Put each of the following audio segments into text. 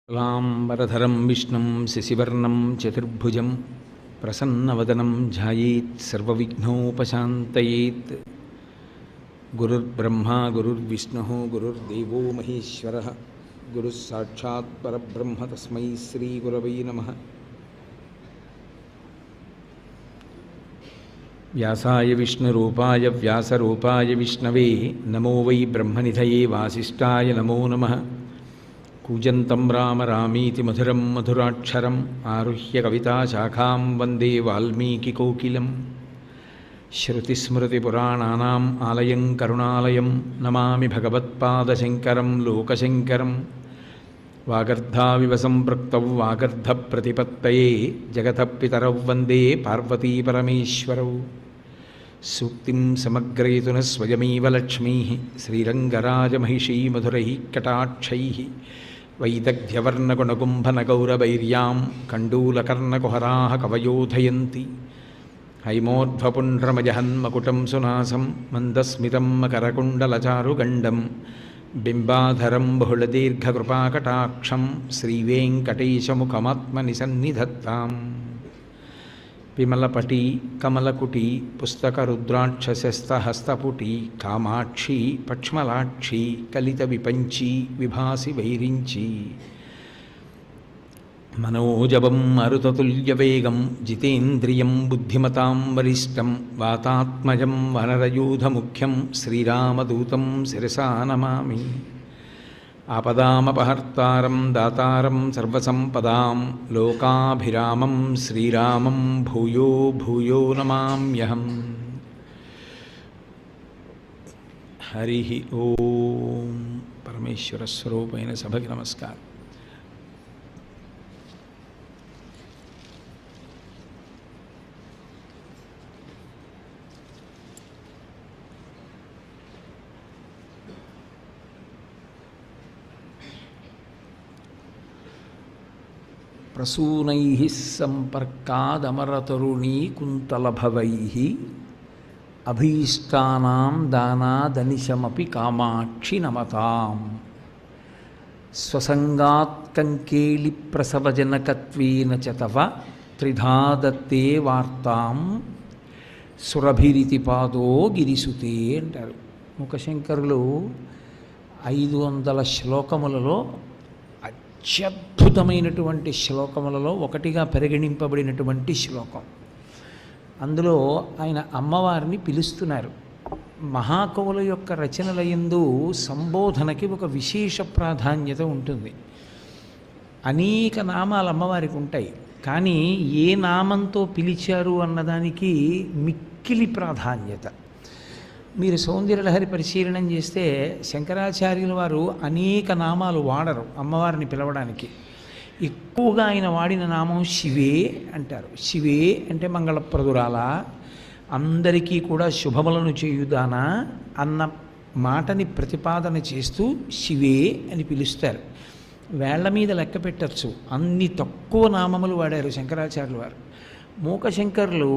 లాంబరధరం విష్ణుం శశివర్ణం చతుర్భుజం ప్రసన్నవదనం ధ్యాయేత్ సర్వవిఘ్నోపశాంతయేత్. గురుర్బ్రహ్మా గురుర్విష్ణుః గురుర్దేవో మహేశ్వరః గురుః సాక్షాత్ పరబ్రహ్మ తస్మై శ్రీగురవై నమః. వ్యాసాయ విష్ణురూపాయ వ్యాసరూపాయ విష్ణవే నమో వై బ్రహ్మనిధయే వాసిష్ఠాయ నమో నమః. కూజంతం రామ రామీతి మధురం మధురాక్షరం ఆరుహ్య కవితాశాఖాం వందే వాల్మీకికోకిలం. శ్రుతిస్మృతిపురాణానాం ఆలయం కరుణాలయం నమామి భగవత్పాదశంకరం లోకశంకరం. వాగర్ధావివ సంపృక్తౌ వాగర్ధప్రతిపత్తయే జగతః పితరౌ వందే పార్వతీపరమేశ్వరౌ. సూక్తిం సమగ్రయతున స్వయమేవ లక్ష్మీః శ్రీరంగరాజమహిషీ మధురైః కటాక్షైః. వైదగ్ధ్యవర్ణగుణగుంభనగౌరవైర్యాం కండూలకర్ణకుహరాः కవయోధయంతి. హైమోర్ధ్వపుండ్రమజహన్మకుటం సునాసం మందస్మితం మకరకుండలచారుగండం బింబాధరం బహుళదీర్ఘకృపాకటాక్షం శ్రీవేంకటేశముఖమాత్మని సన్నిధత్తాం. విమలపటి కమలకుటి పుస్తకరుద్రాక్షసస్తహస్తపుటి కామాక్షి పక్ష్మలాక్షి కలిత విపంచి విభాసి వైరించి. మనోజవం మరుతతుల్యవేగం జితేంద్రియం బుద్ధిమతాం వరిష్టం వాతాత్మజం వనరయూధముఖ్యం శ్రీరామదూతం శిరసా నమామి. ఆపదామపహర్తారం దాతారం సర్వసంపదాం లోకాభిరామం శ్రీరామం భూయో భూయో నమామ్యహం. హరి ఓం. పరమేశ్వర స్వరూపైన సభకి నమస్కారం. ప్రసూనైః సంపర్కాదమరతరుణీ కుంతలభవైః అభీష్టానాం దానాదనిశమపి కామాక్షి నమతాం. స్వసంగాత్ కంకేళి ప్రసవజనకత్వేన చ తవ త్రిధా దత్తే వార్తాం సురభిరితి పాదో గిరిసుతే అంటారు ముఖశంకరులు. 500 శ్లోకములలో అత్యద్భుతమైనటువంటి శ్లోకములలో ఒకటిగా పరిగణింపబడినటువంటి శ్లోకం. అందులో ఆయన అమ్మవారిని పిలుస్తున్నారు. మహాకవుల యొక్క రచనల యందు సంబోధనకి ఒక విశేష ప్రాధాన్యత ఉంటుంది. అనేక నామాలు అమ్మవారికి ఉంటాయి, కానీ ఏ నామంతో పిలిచారు అన్నదానికి మిక్కిలి ప్రాధాన్యత. మీరు సౌందర్యలహరి పరిశీలనం చేస్తే శంకరాచార్యుల వారు అనేక నామాలు వాడరు అమ్మవారిని పిలవడానికి. ఎక్కువగా ఆయన వాడిన నామం శివే అంటారు. శివే అంటే మంగళప్రదురాల, అందరికీ కూడా శుభములను చేయుదానా అన్న మాటని ప్రతిపాదన చేస్తూ శివే అని పిలుస్తారు. వేళ్ల మీద లెక్క పెట్టచ్చు, అన్ని తక్కువ నామములు వాడారు శంకరాచార్యుల వారు. మూకశంకరులు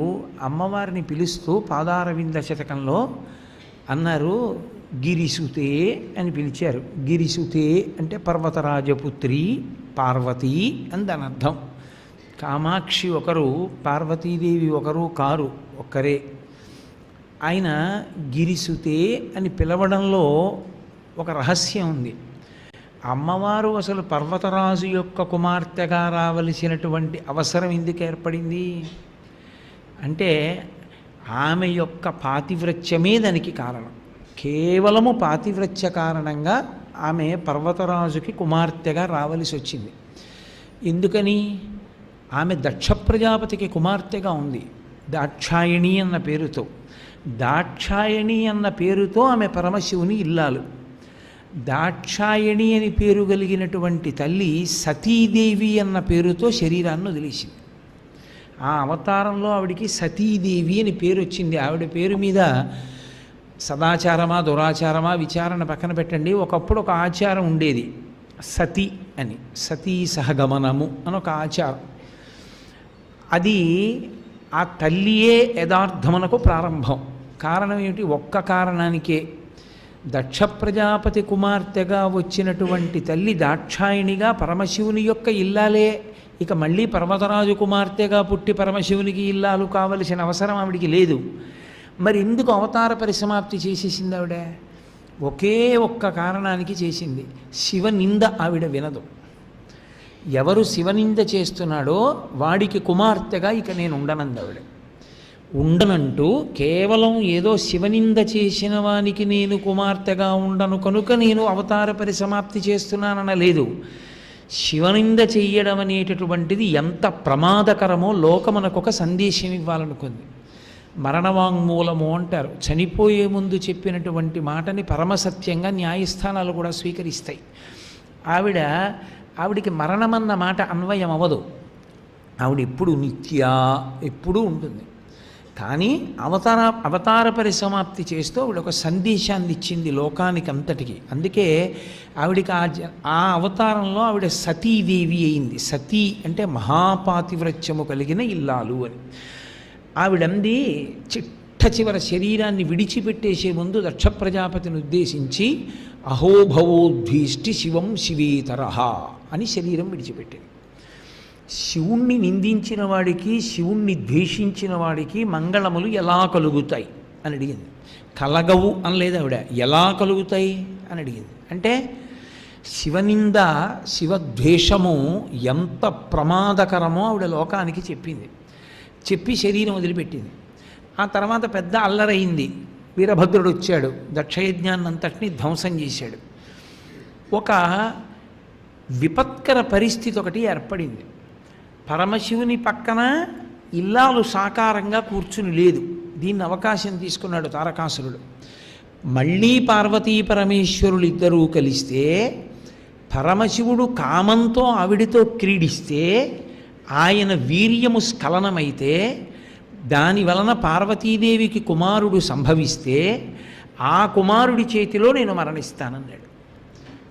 అమ్మవారిని పిలుస్తూ పాదారవింద శతకంలో అన్నారు గిరిసుతే అని పిలిచారు. గిరిసుతే అంటే పర్వతరాజపుత్రి పార్వతీ అని దాని అర్థం. కామాక్షి ఒకరు, పార్వతీదేవి ఒకరు కారు, ఒక్కరే. ఆయన గిరిసుతే అని పిలవడంలో ఒక రహస్యం ఉంది. అమ్మవారు అసలు పర్వతరాజు యొక్క కుమార్తెగా రావలసినటువంటి అవసరం ఎందుకు ఏర్పడింది అంటే ఆమె యొక్క పాతివ్రత్యమే దానికి కారణం. కేవలము పాతివ్రత్య కారణంగా ఆమె పర్వతరాజుకి కుమార్తెగా రావలసి వచ్చింది. ఎందుకని? ఆమె దక్ష ప్రజాపతికి కుమార్తెగా ఉంది, దాక్షాయణి అన్న పేరుతో. దాక్షాయణి అన్న పేరుతో ఆమె పరమశివుని ఇల్లాలు. దాక్షాయణి అని పేరు కలిగినటువంటి తల్లి సతీదేవి అన్న పేరుతో శరీరాన్ని వదిలేసింది. ఆ అవతారంలో ఆవిడికి సతీదేవి అని పేరు వచ్చింది. ఆవిడ పేరు మీద సదాచారమా దురాచారమా విచారణ పక్కన పెట్టండి, ఒకప్పుడు ఒక ఆచారం ఉండేది, సతి అని, సతీ సహగమనము అని ఒక ఆచారం. అది ఆ తల్లియే యథార్థమునకు ప్రారంభం. కారణం ఏమిటి? ఒక్క కారణానికే. దక్ష ప్రజాపతి కుమార్తెగా వచ్చినటువంటి తల్లి దాక్షాయిణిగా పరమశివుని యొక్క ఇల్లాలే. ఇక మళ్ళీ పర్వతరాజు కుమార్తెగా పుట్టి పరమశివునికి ఇల్లాలు కావలసిన అవసరం ఆవిడికి లేదు. మరి ఎందుకు అవతార పరిసమాప్తి చేసేసింది ఆవిడ? ఒకే ఒక్క కారణానికి చేసింది. శివనింద ఆవిడ వినదు. ఎవరు శివనింద చేస్తున్నాడో వాడికి కుమార్తెగా ఇక నేను ఉండనంది ఆవిడ. ఉండనంటూ కేవలం ఏదో శివనింద చేసిన వానికి నేను కుమార్తెగా ఉండను కనుక నేను అవతార పరిసమాప్తి చేస్తున్నాననలేదు. శివనింద చెయ్యడం అనేటటువంటిది ఎంత ప్రమాదకరమో లోకమునకు ఒక సందేశం ఇవ్వాలనుకుంది. మరణవాంగ్మూలము అంటారు. చనిపోయే ముందు చెప్పినటువంటి మాటని పరమసత్యంగా న్యాయస్థానాలు కూడా స్వీకరిస్తాయి. ఆవిడికి మరణమన్న మాట అన్వయం అవ్వదు. ఆవిడ ఎప్పుడు నిత్యా ఎప్పుడూ ఉంటుంది. కానీ అవతార పరిసమాప్తి చేస్తూ ఆవిడ ఒక సందేశాన్ని ఇచ్చింది లోకానికి అంతటికి. అందుకే ఆవిడికి ఆ అవతారంలో ఆవిడ సతీదేవి అయింది. సతీ అంటే మహాపాతివ్రత్యము కలిగిన ఇల్లాలు అని. ఆవిడంది చిట్ట చివర శరీరాన్ని విడిచిపెట్టేసే ముందు దక్ష ప్రజాపతిని ఉద్దేశించి అహోభవోద్భీష్టి శివం శివేతరహ అని శరీరం విడిచిపెట్టింది. శివుణ్ణి నిందించిన వాడికి శివుణ్ణి ద్వేషించిన వాడికి మంగళములు ఎలా కలుగుతాయి అని అడిగింది. కలగవు అనలేదు ఆవిడ, ఎలా కలుగుతాయి అని అడిగింది. అంటే శివనింద శివద్వేషము ఎంత ప్రమాదకరమో ఆవిడ లోకానికి చెప్పింది. చెప్పి శరీరం వదిలిపెట్టింది. ఆ తర్వాత పెద్ద అల్లరైంది. వీరభద్రుడు వచ్చాడు, దక్షయజ్ఞాన్నంతటినీ ధ్వంసం చేశాడు. ఒక విపత్కర పరిస్థితి ఒకటి ఏర్పడింది. పరమశివుని పక్కన ఇల్లాలు సాకారంగా కూర్చుని లేదు. దీన్ని అవకాశం తీసుకున్నాడు తారకాసురుడు. మళ్ళీ పార్వతీ పరమేశ్వరులు ఇద్దరూ కలిస్తే పరమశివుడు కామంతో ఆవిడితో క్రీడిస్తే ఆయన వీర్యము స్ఖలనమైతే దాని వలన పార్వతీదేవికి కుమారుడు సంభవిస్తే ఆ కుమారుడి చేతిలో నేను మరణిస్తానన్నాడు.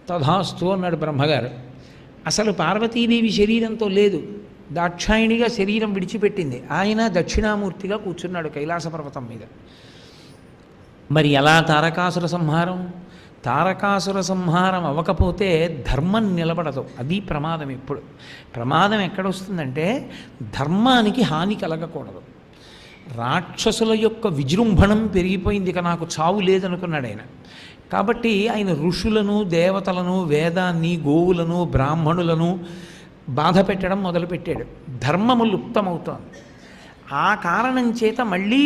తథాస్తు అన్నాడు బ్రహ్మగారు. అసలు పార్వతీదేవి శరీరంతో లేదు, దాక్షాయిణిగా శరీరం విడిచిపెట్టింది. ఆయన దక్షిణామూర్తిగా కూర్చున్నాడు కైలాస పర్వతం మీద. మరి ఎలా తారకాసుర సంహారం? తారకాసుర సంహారం అవ్వకపోతే ధర్మం నిలబడదు. అది ప్రమాదం. ఎప్పుడు ప్రమాదం ఎక్కడొస్తుందంటే ధర్మానికి హాని కలగకూడదు. రాక్షసుల యొక్క విజృంభణం పెరిగిపోయింది. ఇక నాకు చావు లేదనుకున్నాడు ఆయన. కాబట్టి ఆయన ఋషులను, దేవతలను, వేదాన్ని, గోవులను, బ్రాహ్మణులను బాధ పెట్టడం మొదలుపెట్టాడు. ధర్మము లుప్తమవుతోంది. ఆ కారణం చేత మళ్ళీ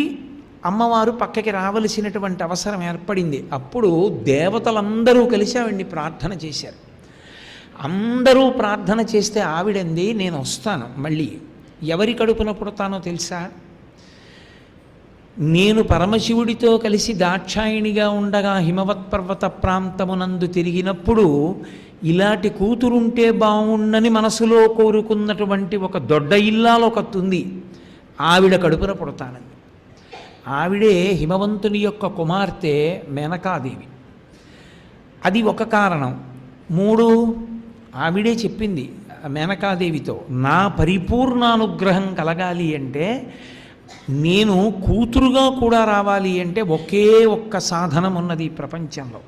అమ్మవారు పక్కకి రావలసినటువంటి అవసరం ఏర్పడింది. అప్పుడు దేవతలందరూ కలిసి ఆవిడ్ని ప్రార్థన చేశారు. అందరూ ప్రార్థన చేస్తే ఆవిడంది, నేను వస్తాను మళ్ళీ. ఎవరి కడుపున పుడతానో తెలుసా? నేను పరమశివుడితో కలిసి దాక్షాయిణిగా ఉండగా హిమవత్ పర్వత ప్రాంతమునందు తిరిగినప్పుడు ఇలాంటి కూతురుంటే బాగుండని మనసులో కోరుకున్నటువంటి ఒక దొడ్డ ఇల్లాలు ఒకతుంది, ఆవిడ కడుపున పుడతానని. ఆవిడే హిమవంతుని యొక్క కుమార్తె మేనకాదేవి. అది ఒక కారణం. 3, ఆవిడే చెప్పింది మేనకాదేవితో, నా పరిపూర్ణానుగ్రహం కలగాలి అంటే, నేను కూతురుగా కూడా రావాలి అంటే ఒకే ఒక్క సాధనం ఉన్నది ఈ ప్రపంచంలో.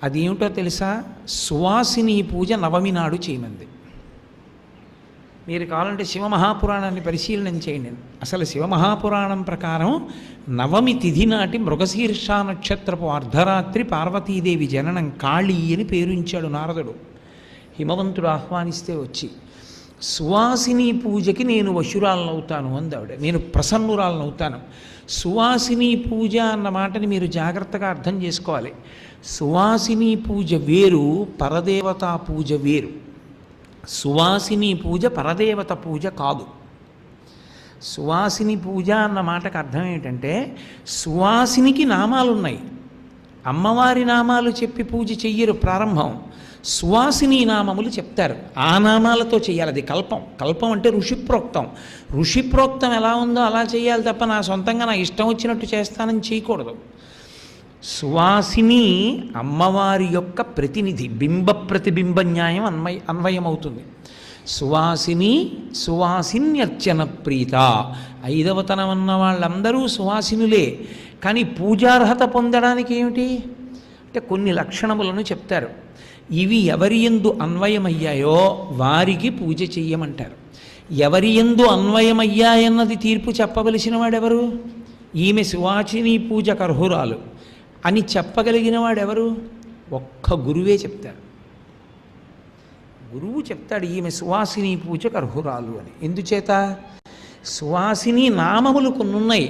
అదేమిటో తెలుసా? సువాసిని పూజ నవమి నాడు చేయమంది. మీరు కావాలంటే శివమహాపురాణాన్ని పరిశీలన చేయండి. అసలు శివమహాపురాణం ప్రకారం నవమి తిథి నాటి మృగశీర్ష నక్షత్రపు అర్ధరాత్రి పార్వతీదేవి జననం కాళీ అని పేరుంచాడు నారదుడు. హిమవంతుడు ఆహ్వానిస్తే వచ్చి, సువాసిని పూజకి నేను వశురాలనవుతాను అందావిడ. నేను ప్రసన్నురాలనవుతాను. సువాసిని పూజ అన్న మాటని మీరు జాగ్రత్తగా అర్థం చేసుకోవాలి. సువాసిని పూజ వేరు, పరదేవతా పూజ వేరు. సువాసిని పూజ పరదేవత పూజ కాదు. సువాసిని పూజ అన్న మాటకు అర్థం ఏంటంటే, సువాసినికి నామాలున్నాయి. అమ్మవారి నామాలు చెప్పి పూజ చెయ్యరు ప్రారంభం. సువాసిని నామములు చెప్తారు, ఆ నామాలతో చేయాలి. అది కల్పం. కల్పం అంటే ఋషిప్రోక్తం. ఋషిప్రోక్తం ఎలా ఉందో అలా చేయాలి తప్ప నా సొంతంగా నా ఇష్టం వచ్చినట్టు చేస్తానని చేయకూడదు. సువాసిని అమ్మవారి యొక్క ప్రతినిధి, బింబ ప్రతిబింబ న్యాయం అన్వయమవుతుంది. సువాసిని, సువాసిన్యర్చన ప్రీత. 5వ తనం అన్న వాళ్ళందరూ సువాసినులే. కానీ పూజార్హత పొందడానికి ఏమిటి? అంటే కొన్ని లక్షణములను చెప్తారు. ఇవి ఎవరి యందు అన్వయమయ్యాయో వారికి పూజ చెయ్యమంటారు. ఎవరి యందు అన్వయమయ్యాయన్నది తీర్పు చెప్పవలసిన వాడెవరు? ఈమె సువాసిని పూజకు అర్హురాలు అని చెప్పగలిగిన వాడెవరు? ఒక్క గురువే చెప్తారు. గురువు చెప్తాడు ఈమె సువాసిని పూజకు అర్హురాలు అని. ఎందుచేత? సువాసిని నామములు కొన్నున్నాయి.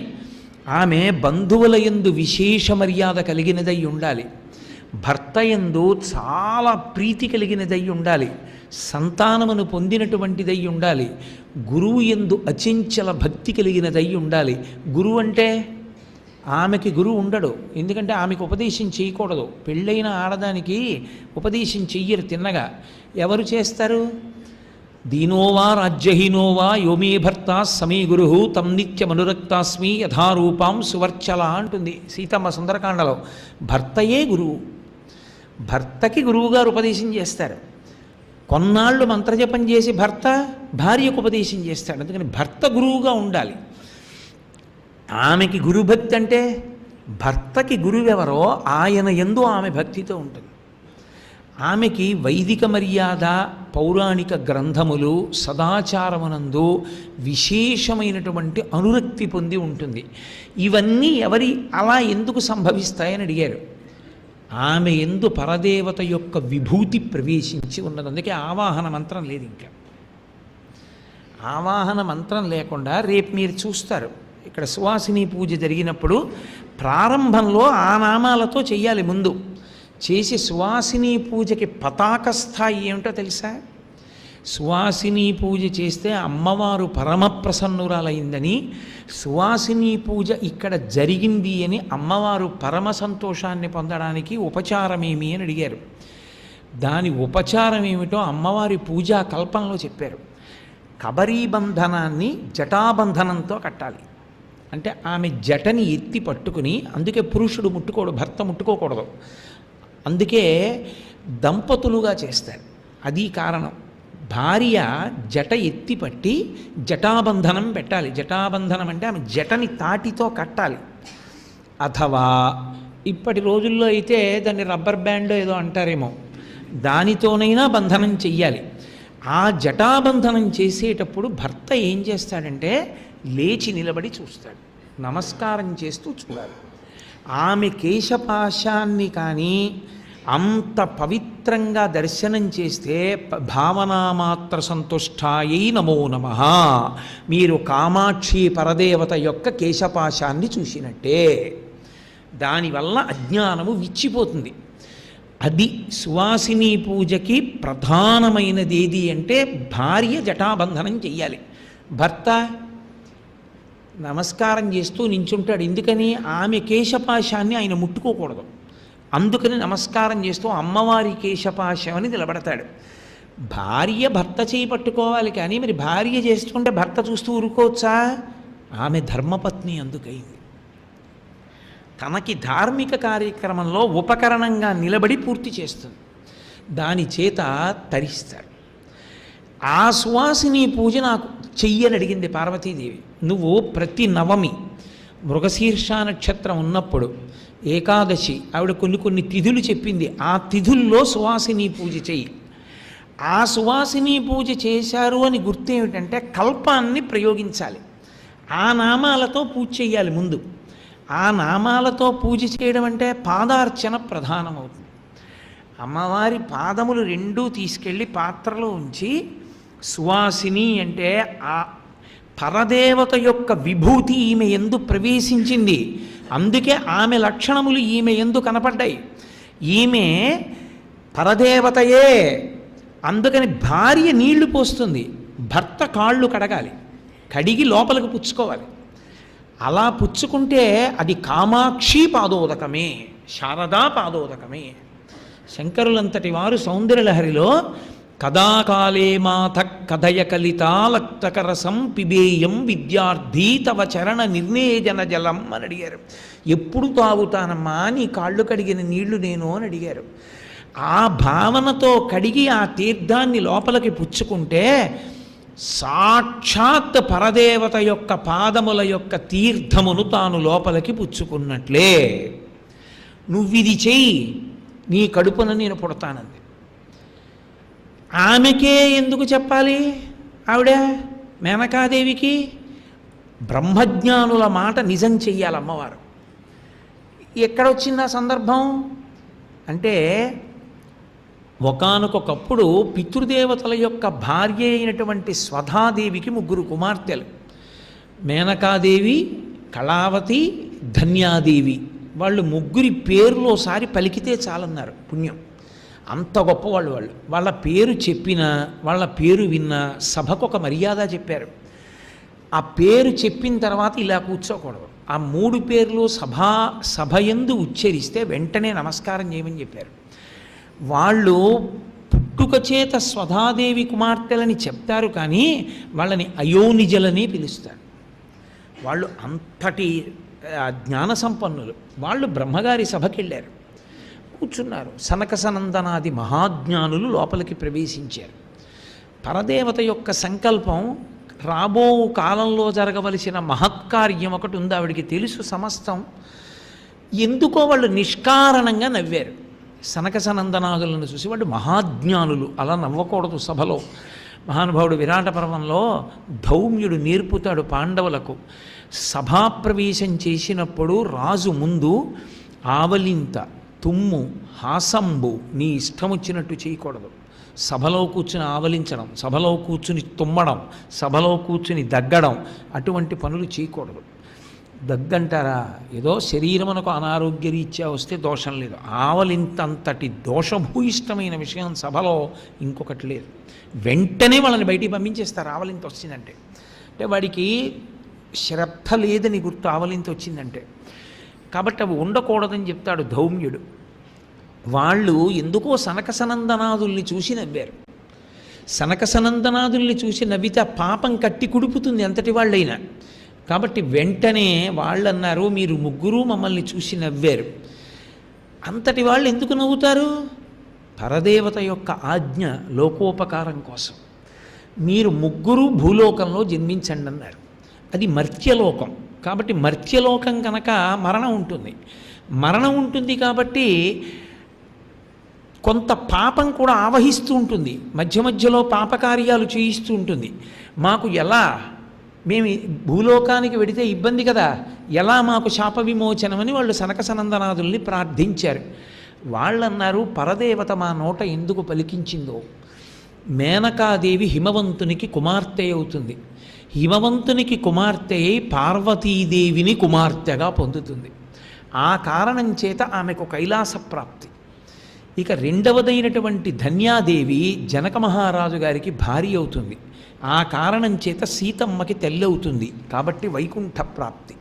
ఆమె బంధువుల యందు విశేష మర్యాద కలిగినదై ఉండాలి, భర్త యందు చాలా ప్రీతి కలిగినదై ఉండాలి, సంతానమును పొందినటువంటిదై ఉండాలి, గురువు యందు అచంచల భక్తి కలిగినదై ఉండాలి. గురువు అంటే ఆమెకి గురువు ఉండడు, ఎందుకంటే ఆమెకు ఉపదేశం చేయకూడదు. పెళ్ళైన ఆడదానికి ఉపదేశం చెయ్యరు తిన్నగా. ఎవరు చేస్తారు? దీనోవా రాజ్యహీనోవా యోమే భర్త సమీ గురు తం నిత్యమనురక్తాస్మి యథారూపాం సువర్చల అంటుంది సీతమ్మ సుందరకాండలో. భర్తయే గురువు. భర్తకి గురువుగారు ఉపదేశం చేస్తారు. కొన్నాళ్ళు మంత్రజపం చేసి భర్త భార్యకు ఉపదేశం చేస్తాడు. అందుకని భర్త గురువుగా ఉండాలి. ఆమెకి గురుభక్తి అంటే భర్తకి గురువెవరో ఆయన యందు ఆమె భక్తితో ఉంటుంది. ఆమెకి వైదిక మర్యాద, పౌరాణిక గ్రంథములు, సదాచారమునందు విశేషమైనటువంటి అనురక్తి పొంది ఉంటుంది. ఇవన్నీ ఎవరి అలా ఎందుకు సంభవిస్తాయని అడిగారు. ఆమె యందు పరదేవత యొక్క విభూతి ప్రవేశించి ఉన్నది. అందుకే ఆవాహన మంత్రం లేదు. ఇంకా ఆవాహన మంత్రం లేకుండా రేపు మీరు చూస్తారు ఇక్కడ సువాసిని పూజ జరిగినప్పుడు ప్రారంభంలో ఆ నామాలతో చెయ్యాలి. ముందు చేసి సువాసిని పూజకి పతాక స్థాయి ఏమిటో తెలుసా? సువాసిని పూజ చేస్తే అమ్మవారు పరమప్రసన్నురాలైందని, సువాసిని పూజ ఇక్కడ జరిగింది అని అమ్మవారు పరమ సంతోషాన్ని పొందడానికి ఉపచారమేమి అని అడిగారు. దాని ఉపచారం ఏమిటో అమ్మవారి పూజా కల్పనలో చెప్పారు. కబరీబంధనాన్ని జటాబంధనంతో కట్టాలి. అంటే ఆమె జటని ఎత్తి పట్టుకుని, అందుకే పురుషుడు ముట్టుకోడు, భర్త ముట్టుకోకూడదు. అందుకే దంపతులుగా చేస్తారు. అది కారణం. భార్య జట ఎత్తి పట్టి జటాబంధనం పెట్టాలి. జటాబంధనం అంటే ఆమె జటని తాటితో కట్టాలి. అథవా ఇప్పటి రోజుల్లో అయితే దాన్ని రబ్బర్ బ్యాండ్ ఏదో అంటారేమో, దానితోనైనా బంధనం చెయ్యాలి. ఆ జటాబంధనం చేసేటప్పుడు భర్త ఏం చేస్తాడంటే లేచి నిలబడి చూస్తాడు, నమస్కారం చేస్తూ చూడాలి. ఆమె కేశపాశాన్ని కానీ అంత పవిత్రంగా దర్శనం చేస్తే భావనామాత్ర సంతుష్టాయై నమో నమః, మీరు కామాక్షి పరదేవత యొక్క కేశపాశాన్ని చూసినట్టే. దానివల్ల అజ్ఞానము విచ్చిపోతుంది. అది సువాసిని పూజకి ప్రధానమైనది ఏది అంటే భార్య జటాబంధనం చెయ్యాలి. భర్త నమస్కారం చేస్తూ నించుంటాడు. ఎందుకని? ఆమె కేశపాశాన్ని ఆయన ముట్టుకోకూడదు. అందుకని నమస్కారం చేస్తూ అమ్మవారి కేశపాశం అని నిలబడతాడు. భార్య భర్త చేయి పట్టుకోవాలి, కానీ మరి భార్య చేస్తుంటే భర్త చూస్తూ ఊరుకోవచ్చా? ఆమె ధర్మపత్ని అందుకైంది. తనకి ధార్మిక కార్యక్రమంలో ఉపకరణంగా నిలబడి పూర్తి చేస్తుంది. దాని చేత తరిస్తాడు. ఆ సువాసిని పూజ నాకు చెయ్యని అడిగింది పార్వతీదేవి. నువ్వు ప్రతి నవమి మృగశీర్ష నక్షత్రం ఉన్నప్పుడు ఏకాదశి ఆవిడ కొన్ని తిథులు చెప్పింది. ఆ తిథుల్లో సువాసిని పూజ చెయ్యి. ఆ సువాసిని పూజ చేశారు అని గుర్తు ఏమిటంటే కల్పాన్ని ప్రయోగించాలి. ఆ నామాలతో పూజ చేయాలి. ముందు ఆ నామాలతో పూజ చేయడం అంటే పాదార్చన ప్రధానమవుతుంది. అమ్మవారి పాదములు రెండూ తీసుకెళ్ళి పాత్రలో ఉంచి, సువాసిని అంటే ఆ పరదేవత యొక్క విభూతి ఈమె యందు ప్రవేశించింది. అందుకే ఆమె లక్షణములు ఈమె యందు కనపడ్డాయి. ఈమె పరదేవతయే. అందుకని భార్య నీళ్లు పోస్తుంది, భర్త కాళ్ళు కడగాలి, కడిగి లోపలికి పుచ్చుకోవాలి. అలా పుచ్చుకుంటే అది కామాక్షి పాదోదకమే, శారదా పాదోదకమే. శంకరులంతటి వారు సౌందర్యలహరిలో కదాకాలే మాథ కథయ కలితాలక్తకరసం పిబేయం విద్యార్థి తవ చరణ నిర్ణేజన జలం అని అడిగారు. ఎప్పుడు తాగుతానమ్మా నీ కాళ్ళు కడిగిన నీళ్లు నేను అని అడిగారు. ఆ భావనతో కడిగి ఆ తీర్థాన్ని లోపలికి పుచ్చుకుంటే సాక్షాత్ పరదేవత యొక్క పాదముల యొక్క తీర్థమును తాను లోపలికి పుచ్చుకున్నట్లే. నువ్విది చెయ్యి, నీ కడుపున నేను పుడతానంది. ఆమెకే ఎందుకు చెప్పాలి? ఆవిడ మేనకాదేవికి బ్రహ్మజ్ఞానుల మాట నిజం చెయ్యాలి అమ్మవారు. ఎక్కడొచ్చింది ఆ సందర్భం అంటే, ఒకానొకప్పుడు పితృదేవతల యొక్క భార్య అయినటువంటి స్వధాదేవికి 3 కుమార్తెలు. మేనకాదేవి, కళావతి, ధన్యాదేవి. వాళ్ళు 3 పేర్లు ఒకసారి పలికితే చాలన్నారు పుణ్యం. అంత గొప్పవాళ్ళు వాళ్ళు. వాళ్ళ పేరు చెప్పినా, వాళ్ళ పేరు విన్నా సభకు ఒక మర్యాద చెప్పారు. ఆ పేరు చెప్పిన తర్వాత ఇలా కూర్చోకూడదు. ఆ 3 పేర్లు సభయందు ఉచ్చరిస్తే వెంటనే నమస్కారం చేయమని చెప్పారు. వాళ్ళు పుట్టుక చేత స్వధాదేవి కుమార్తెలని చెప్తారు, కానీ వాళ్ళని అయోనిజలని పిలుస్తారు. వాళ్ళు అంతటి జ్ఞాన సంపన్నులు. వాళ్ళు బ్రహ్మగారి సభకి వెళ్ళారు, కూర్చున్నారు. సనక సనందనాది మహాజ్ఞానులు లోపలికి ప్రవేశించారు. పరదేవత యొక్క సంకల్పం, రాబో కాలంలో జరగవలసిన మహత్కార్యం ఒకటి ఉంది, ఆవిడికి తెలుసు సమస్తం. ఎందుకో వాళ్ళు నిష్కారణంగా నవ్వారు. సనక సనందనాదులను చూసి వాళ్ళు మహాజ్ఞానులు, అలా నవ్వకూడదు సభలో. మహానుభావుడు విరాట పర్వంలో ధౌమ్యుడు నేర్పుతాడు పాండవులకు. సభాప్రవేశం చేసినప్పుడు రాజు ముందు ఆవలింత, తుమ్ము, హాసంబు నీ ఇష్టం వచ్చినట్టు చేయకూడదు. సభలో కూర్చుని ఆవలించడం, సభలో కూర్చుని తుమ్మడం, సభలో కూర్చుని దగ్గడం, అటువంటి పనులు చేయకూడదు. దగ్గంటారా, ఏదో శరీరమునకు అనారోగ్య రీత్యా వస్తే దోషం లేదు. ఆవలింతంతటి దోషభూయిష్టమైన విషయం సభలో ఇంకొకటి లేదు. వెంటనే వాళ్ళని బయటికి పంపించేస్తారు ఆవలింత వచ్చిందంటే. అంటే వాడికి శ్రద్ధ లేదని గుర్తు ఆవలింత వచ్చిందంటే. కాబట్టి అవి ఉండకూడదని చెప్తాడు ధౌమ్యుడు. వాళ్ళు ఎందుకో సనక సనందనాదుల్ని చూసి నవ్వారు. సనక సనందనాదుల్ని చూసి నవ్వితే పాపం కట్టి కుడుపుతుంది ఎంతటి వాళ్ళైనా. కాబట్టి వెంటనే వాళ్ళు అన్నారు, మీరు 3 మమ్మల్ని చూసి నవ్వారు. అంతటి వాళ్ళు ఎందుకు నవ్వుతారు? పరదేవత యొక్క ఆజ్ఞ లోకోపకారం కోసం. మీరు 3 భూలోకంలో జన్మించండి అన్నారు. అది మర్త్యలోకం. కాబట్టి మర్త్యలోకం కనుక మరణం ఉంటుంది. మరణం ఉంటుంది కాబట్టి కొంత పాపం కూడా ఆవహిస్తూ ఉంటుంది, మధ్య మధ్యలో పాపకార్యాలు చేయిస్తూ ఉంటుంది. మాకు ఎలా, మేము భూలోకానికి వెడితే ఇబ్బంది కదా, ఎలా మాకు శాప విమోచనమని వాళ్ళు సనక సనందనాదుల్ని ప్రార్థించారు. వాళ్ళన్నారు, పరదేవత మా నోట ఎందుకు పలికించిందో. మేనకాదేవి హిమవంతునికి కుమార్తె అవుతుంది. హిమవంతునికి కుమార్తె అయి పార్వతీదేవిని కుమార్తెగా పొందుతుంది. ఆ కారణం చేత ఆమెకు కైలాస ప్రాప్తి. ఇక రెండవదైనటువంటి ధన్యాదేవి జనక మహారాజు గారికి భార్య అవుతుంది. ఆ కారణం చేత సీతమ్మకి తల్లి అవుతుంది, కాబట్టి వైకుంఠ ప్రాప్తి.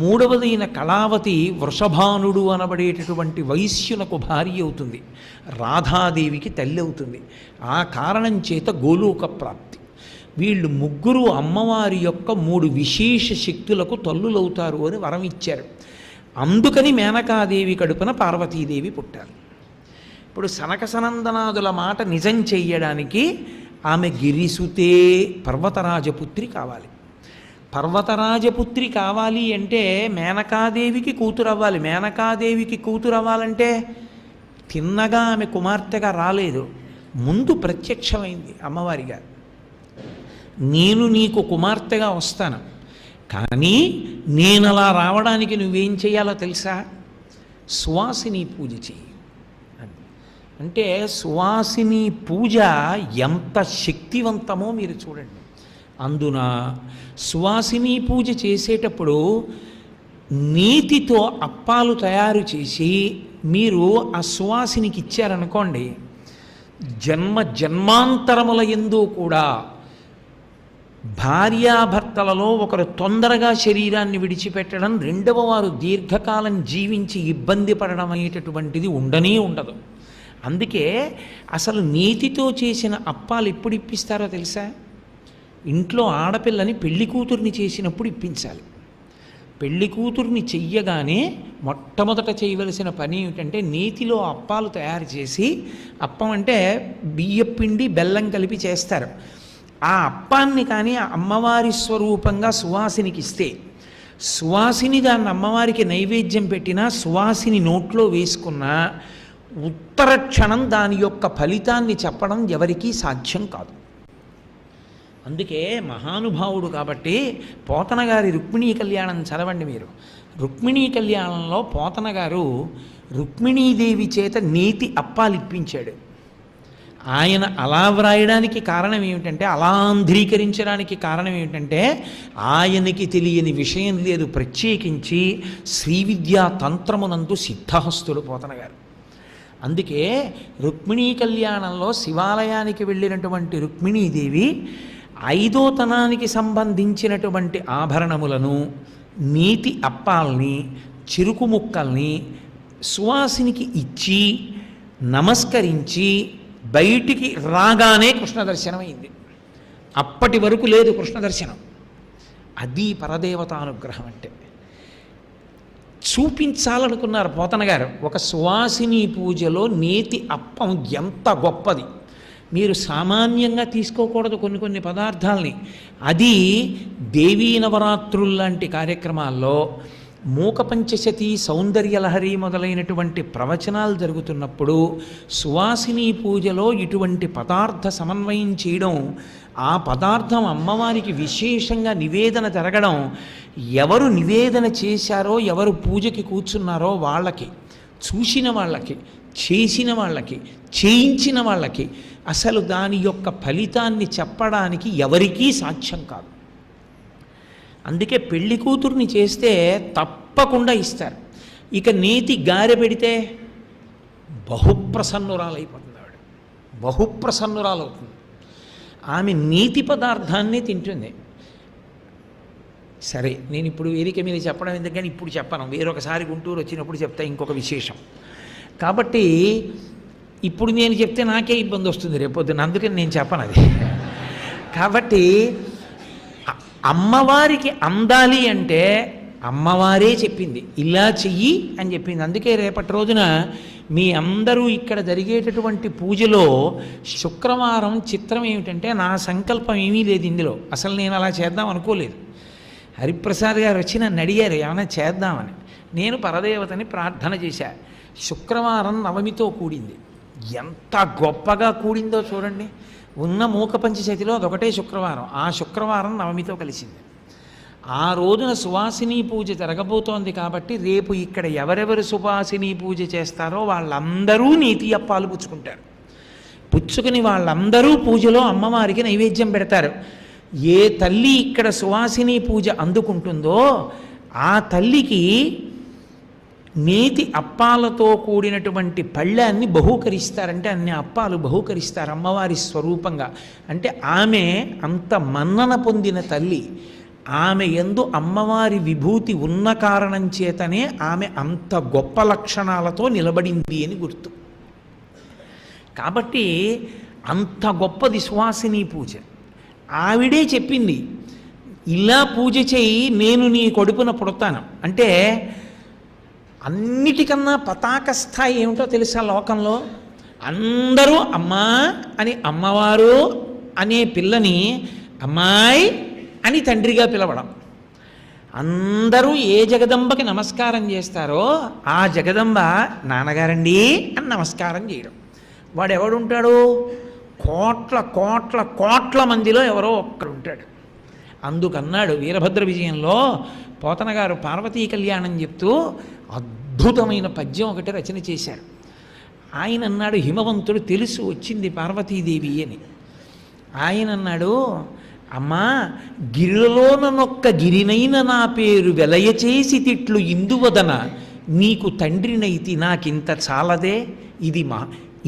మూడవదైన కళావతి వృషభానుడు అనబడేటటువంటి వైశ్యునకు భార్య అవుతుంది, రాధాదేవికి తల్లి అవుతుంది. ఆ కారణం చేత గోలోక ప్రాప్తి. వీళ్ళు 3 అమ్మవారి యొక్క 3 విశేష శక్తులకు తల్లులవుతారు అని వరం ఇచ్చారు. అందుకని మేనకాదేవి కడుపున పార్వతీదేవి పుట్టారు. ఇప్పుడు సనక సనందనాదుల మాట నిజం చెయ్యడానికి ఆమె గిరిసుతే పర్వతరాజపుత్రి కావాలి. పర్వతరాజపుత్రి కావాలి అంటే మేనకాదేవికి కూతురు అవ్వాలి. మేనకాదేవికి కూతురు అవ్వాలంటే తిన్నగా ఆమె కుమార్తెగా రాలేదు, ముందు ప్రత్యక్షమైంది అమ్మవారిగా. నేను నీకు కుమార్తెగా వస్తాను, కానీ నేను అలా రావడానికి నువ్వేం చేయాలో తెలుసా? సువాసిని పూజ చెయ్యి. అంటే సువాసిని పూజ ఎంత శక్తివంతమో మీరు చూడండి. అందున సువాసిని పూజ చేసేటప్పుడు నీతితో అప్పాలు తయారు చేసి మీరు ఆ సువాసినికి ఇచ్చారనుకోండి, జన్మాంతరముల యందు కూడా భార్యాభర్తలలో ఒకరు తొందరగా శరీరాన్ని విడిచిపెట్టడం, రెండవ వారు దీర్ఘకాలం జీవించి ఇబ్బంది పడడం అనేటటువంటిది ఉండనే ఉండదు. అందుకే అసలు నీతితో చేసిన అప్పాలు ఎప్పుడు ఇప్పిస్తారో తెలుసా? ఇంట్లో ఆడపిల్లని పెళ్లి కూతుర్ని చేసినప్పుడు ఇప్పించాలి. పెళ్లి కూతుర్ని చెయ్యగానే మొట్టమొదట చేయవలసిన పని ఏమిటంటే నీతిలో అప్పాలు తయారు చేసి, అప్పం అంటే బియ్యపిండి బెల్లం కలిపి చేస్తారు. ఆ అప్పాన్ని కానీ ఆ అమ్మవారి స్వరూపంగా సువాసినికి ఇస్తే, సువాసిని దాన్ని అమ్మవారికి నైవేద్యం పెట్టినా, సువాసిని నోట్లో వేసుకున్నా ఉత్తర క్షణం దాని యొక్క ఫలితాన్ని చెప్పడం ఎవరికీ సాధ్యం కాదు. అందుకే మహానుభావుడు కాబట్టి పోతన గారి రుక్మిణీ కళ్యాణం చదవండి మీరు. రుక్మిణీ కళ్యాణంలో పోతన గారు రుక్మిణీదేవి చేత నేతి అప్పాలిప్పించాడు. ఆయన అలా వ్రాయడానికి కారణం ఏమిటంటే, అలా ఆంధ్రీకరించడానికి కారణం ఏమిటంటే, ఆయనకి తెలియని విషయం లేదు. ప్రత్యేకించి శ్రీవిద్యా తంత్రమునందు సిద్ధహస్తుడు పోతన గారు. అందుకే రుక్మిణీ కళ్యాణంలో శివాలయానికి వెళ్ళినటువంటి రుక్మిణీదేవి 5వ తనానికి సంబంధించినటువంటి ఆభరణములను, నీతి అప్పాల్ని, చిరుకు ముక్కల్ని సువాసినికి ఇచ్చి నమస్కరించి బయటికి రాగానే కృష్ణ దర్శనం అయింది. అప్పటి వరకు లేదు కృష్ణ దర్శనం. అది పరదేవతానుగ్రహం అంటే. చూపించాలనుకున్నారు పోతన గారు. ఒక సువాసిని పూజలో నేతి అప్పం ఎంత గొప్పది. మీరు సామాన్యంగా తీసుకోకూడదు కొన్ని పదార్థాలని. అది దేవీ నవరాత్రుల్లాంటి కార్యక్రమాల్లో మూక పంచశతి, సౌందర్యలహరి మొదలైనటువంటి ప్రవచనాలు జరుగుతున్నప్పుడు సువాసిని పూజలో ఇటువంటి పదార్థ సమన్వయం చేయడం, ఆ పదార్థం అమ్మవారికి విశేషంగా నివేదన జరగడం, ఎవరు నివేదన చేశారో, ఎవరు పూజకి కూర్చున్నారో వాళ్ళకి, చూసిన వాళ్ళకి, చేసిన వాళ్ళకి, చేయించిన వాళ్ళకి అసలు దాని యొక్క ఫలితాన్ని చెప్పడానికి ఎవరికీ సాధ్యం కాదు. అందుకే పెళ్లి కూతుర్ని చేస్తే తప్పకుండా ఇస్తారు. ఇక నేతి గారె పెడితే బహుప్రసన్నురాలైపోతుంది. ఆవిడ బహుప్రసన్నురాలవుతుంది. ఆమె నీతి పదార్థాన్ని తింటుంది. సరే, నేను ఇప్పుడు వేదిక మీద చెప్పడం ఎందుకని ఇప్పుడు చెప్పను, వేరొకసారి గుంటూరు వచ్చినప్పుడు చెప్తా ఇంకొక విశేషం. కాబట్టి ఇప్పుడు నేను చెప్తే నాకే ఇబ్బంది వస్తుంది రేపొద్దున, అందుకని నేను చెప్పను అది. కాబట్టి అమ్మవారికి అందాలి అంటే అమ్మవారే చెప్పింది, ఇలా చెయ్యి అని చెప్పింది. అందుకే రేపటి రోజున మీ అందరూ ఇక్కడ జరిగేటటువంటి పూజలో శుక్రవారం చిత్రం ఏమిటంటే, నా సంకల్పం ఏమీ లేదు ఇందులో. అసలు నేను అలా చేద్దాం అనుకోలేదు. హరిప్రసాద్ గారు వచ్చి నన్ను అడిగారు ఏమైనా చేద్దామని. నేను పరదేవతని ప్రార్థన చేశా. శుక్రవారం నవమితో కూడింది. ఎంత గొప్పగా కూడిందో చూడండి. ఉన్న మూక పంచశతిలో అదొకటే శుక్రవారం. ఆ శుక్రవారం నవమితో కలిసింది. ఆ రోజున సువాసిని పూజ జరగబోతోంది కాబట్టి రేపు ఇక్కడ ఎవరెవరు సువాసిని పూజ చేస్తారో వాళ్ళందరూ నీతి అప్పాలు పుచ్చుకుంటారు. పుచ్చుకుని వాళ్ళందరూ పూజలో అమ్మవారికి నైవేద్యం పెడతారు. ఏ తల్లి ఇక్కడ సువాసిని పూజ అందుకుంటుందో ఆ తల్లికి నేతి అప్పాలతో కూడినటువంటి పళ్ళాన్ని బహూకరిస్తారంటే అన్ని అప్పాలు బహూకరిస్తారు అమ్మవారి స్వరూపంగా. అంటే ఆమె అంత మన్నన పొందిన తల్లి. ఆమె యందు అమ్మవారి విభూతి ఉన్న కారణం చేతనే ఆమె అంత గొప్ప లక్షణాలతో నిలబడింది అని గుర్తు. కాబట్టి అంత గొప్పది సువాసిని పూజ. ఆవిడే చెప్పింది, ఇలా పూజ చేయి, నేను నీ కడుపున పుడతాను అంటే. అన్నిటికన్నా పతాక స్థాయి ఏమిటో తెలుసా లోకంలో? అందరూ అమ్మా అని అమ్మవారు అనే పిల్లని అమ్మాయి అని తండ్రిగా పిలవడం. అందరూ ఏ జగదంబకి నమస్కారం చేస్తారో ఆ జగదంబ నాన్నగారండి అని నమస్కారం చేయడం. వాడు ఎవడుంటాడు? కోట్ల కోట్ల కోట్ల మందిలో ఎవరో ఒక్కడు ఉంటాడు. అందుకన్నాడు వీరభద్ర విజయంలో పోతన గారు పార్వతీ కళ్యాణం చెప్తూ అద్భుతమైన పద్యం ఒకటి రచన చేశారు. ఆయన అన్నాడు, హిమవంతుడు తెలుసు వచ్చింది పార్వతీదేవి అని. ఆయన అన్నాడు, అమ్మా గిరిలోనొక్క గిరినైన నా పేరు వెలయచేసి తిట్లు ఇందువదన, నీకు తండ్రినైతి నాకింత చాలదే,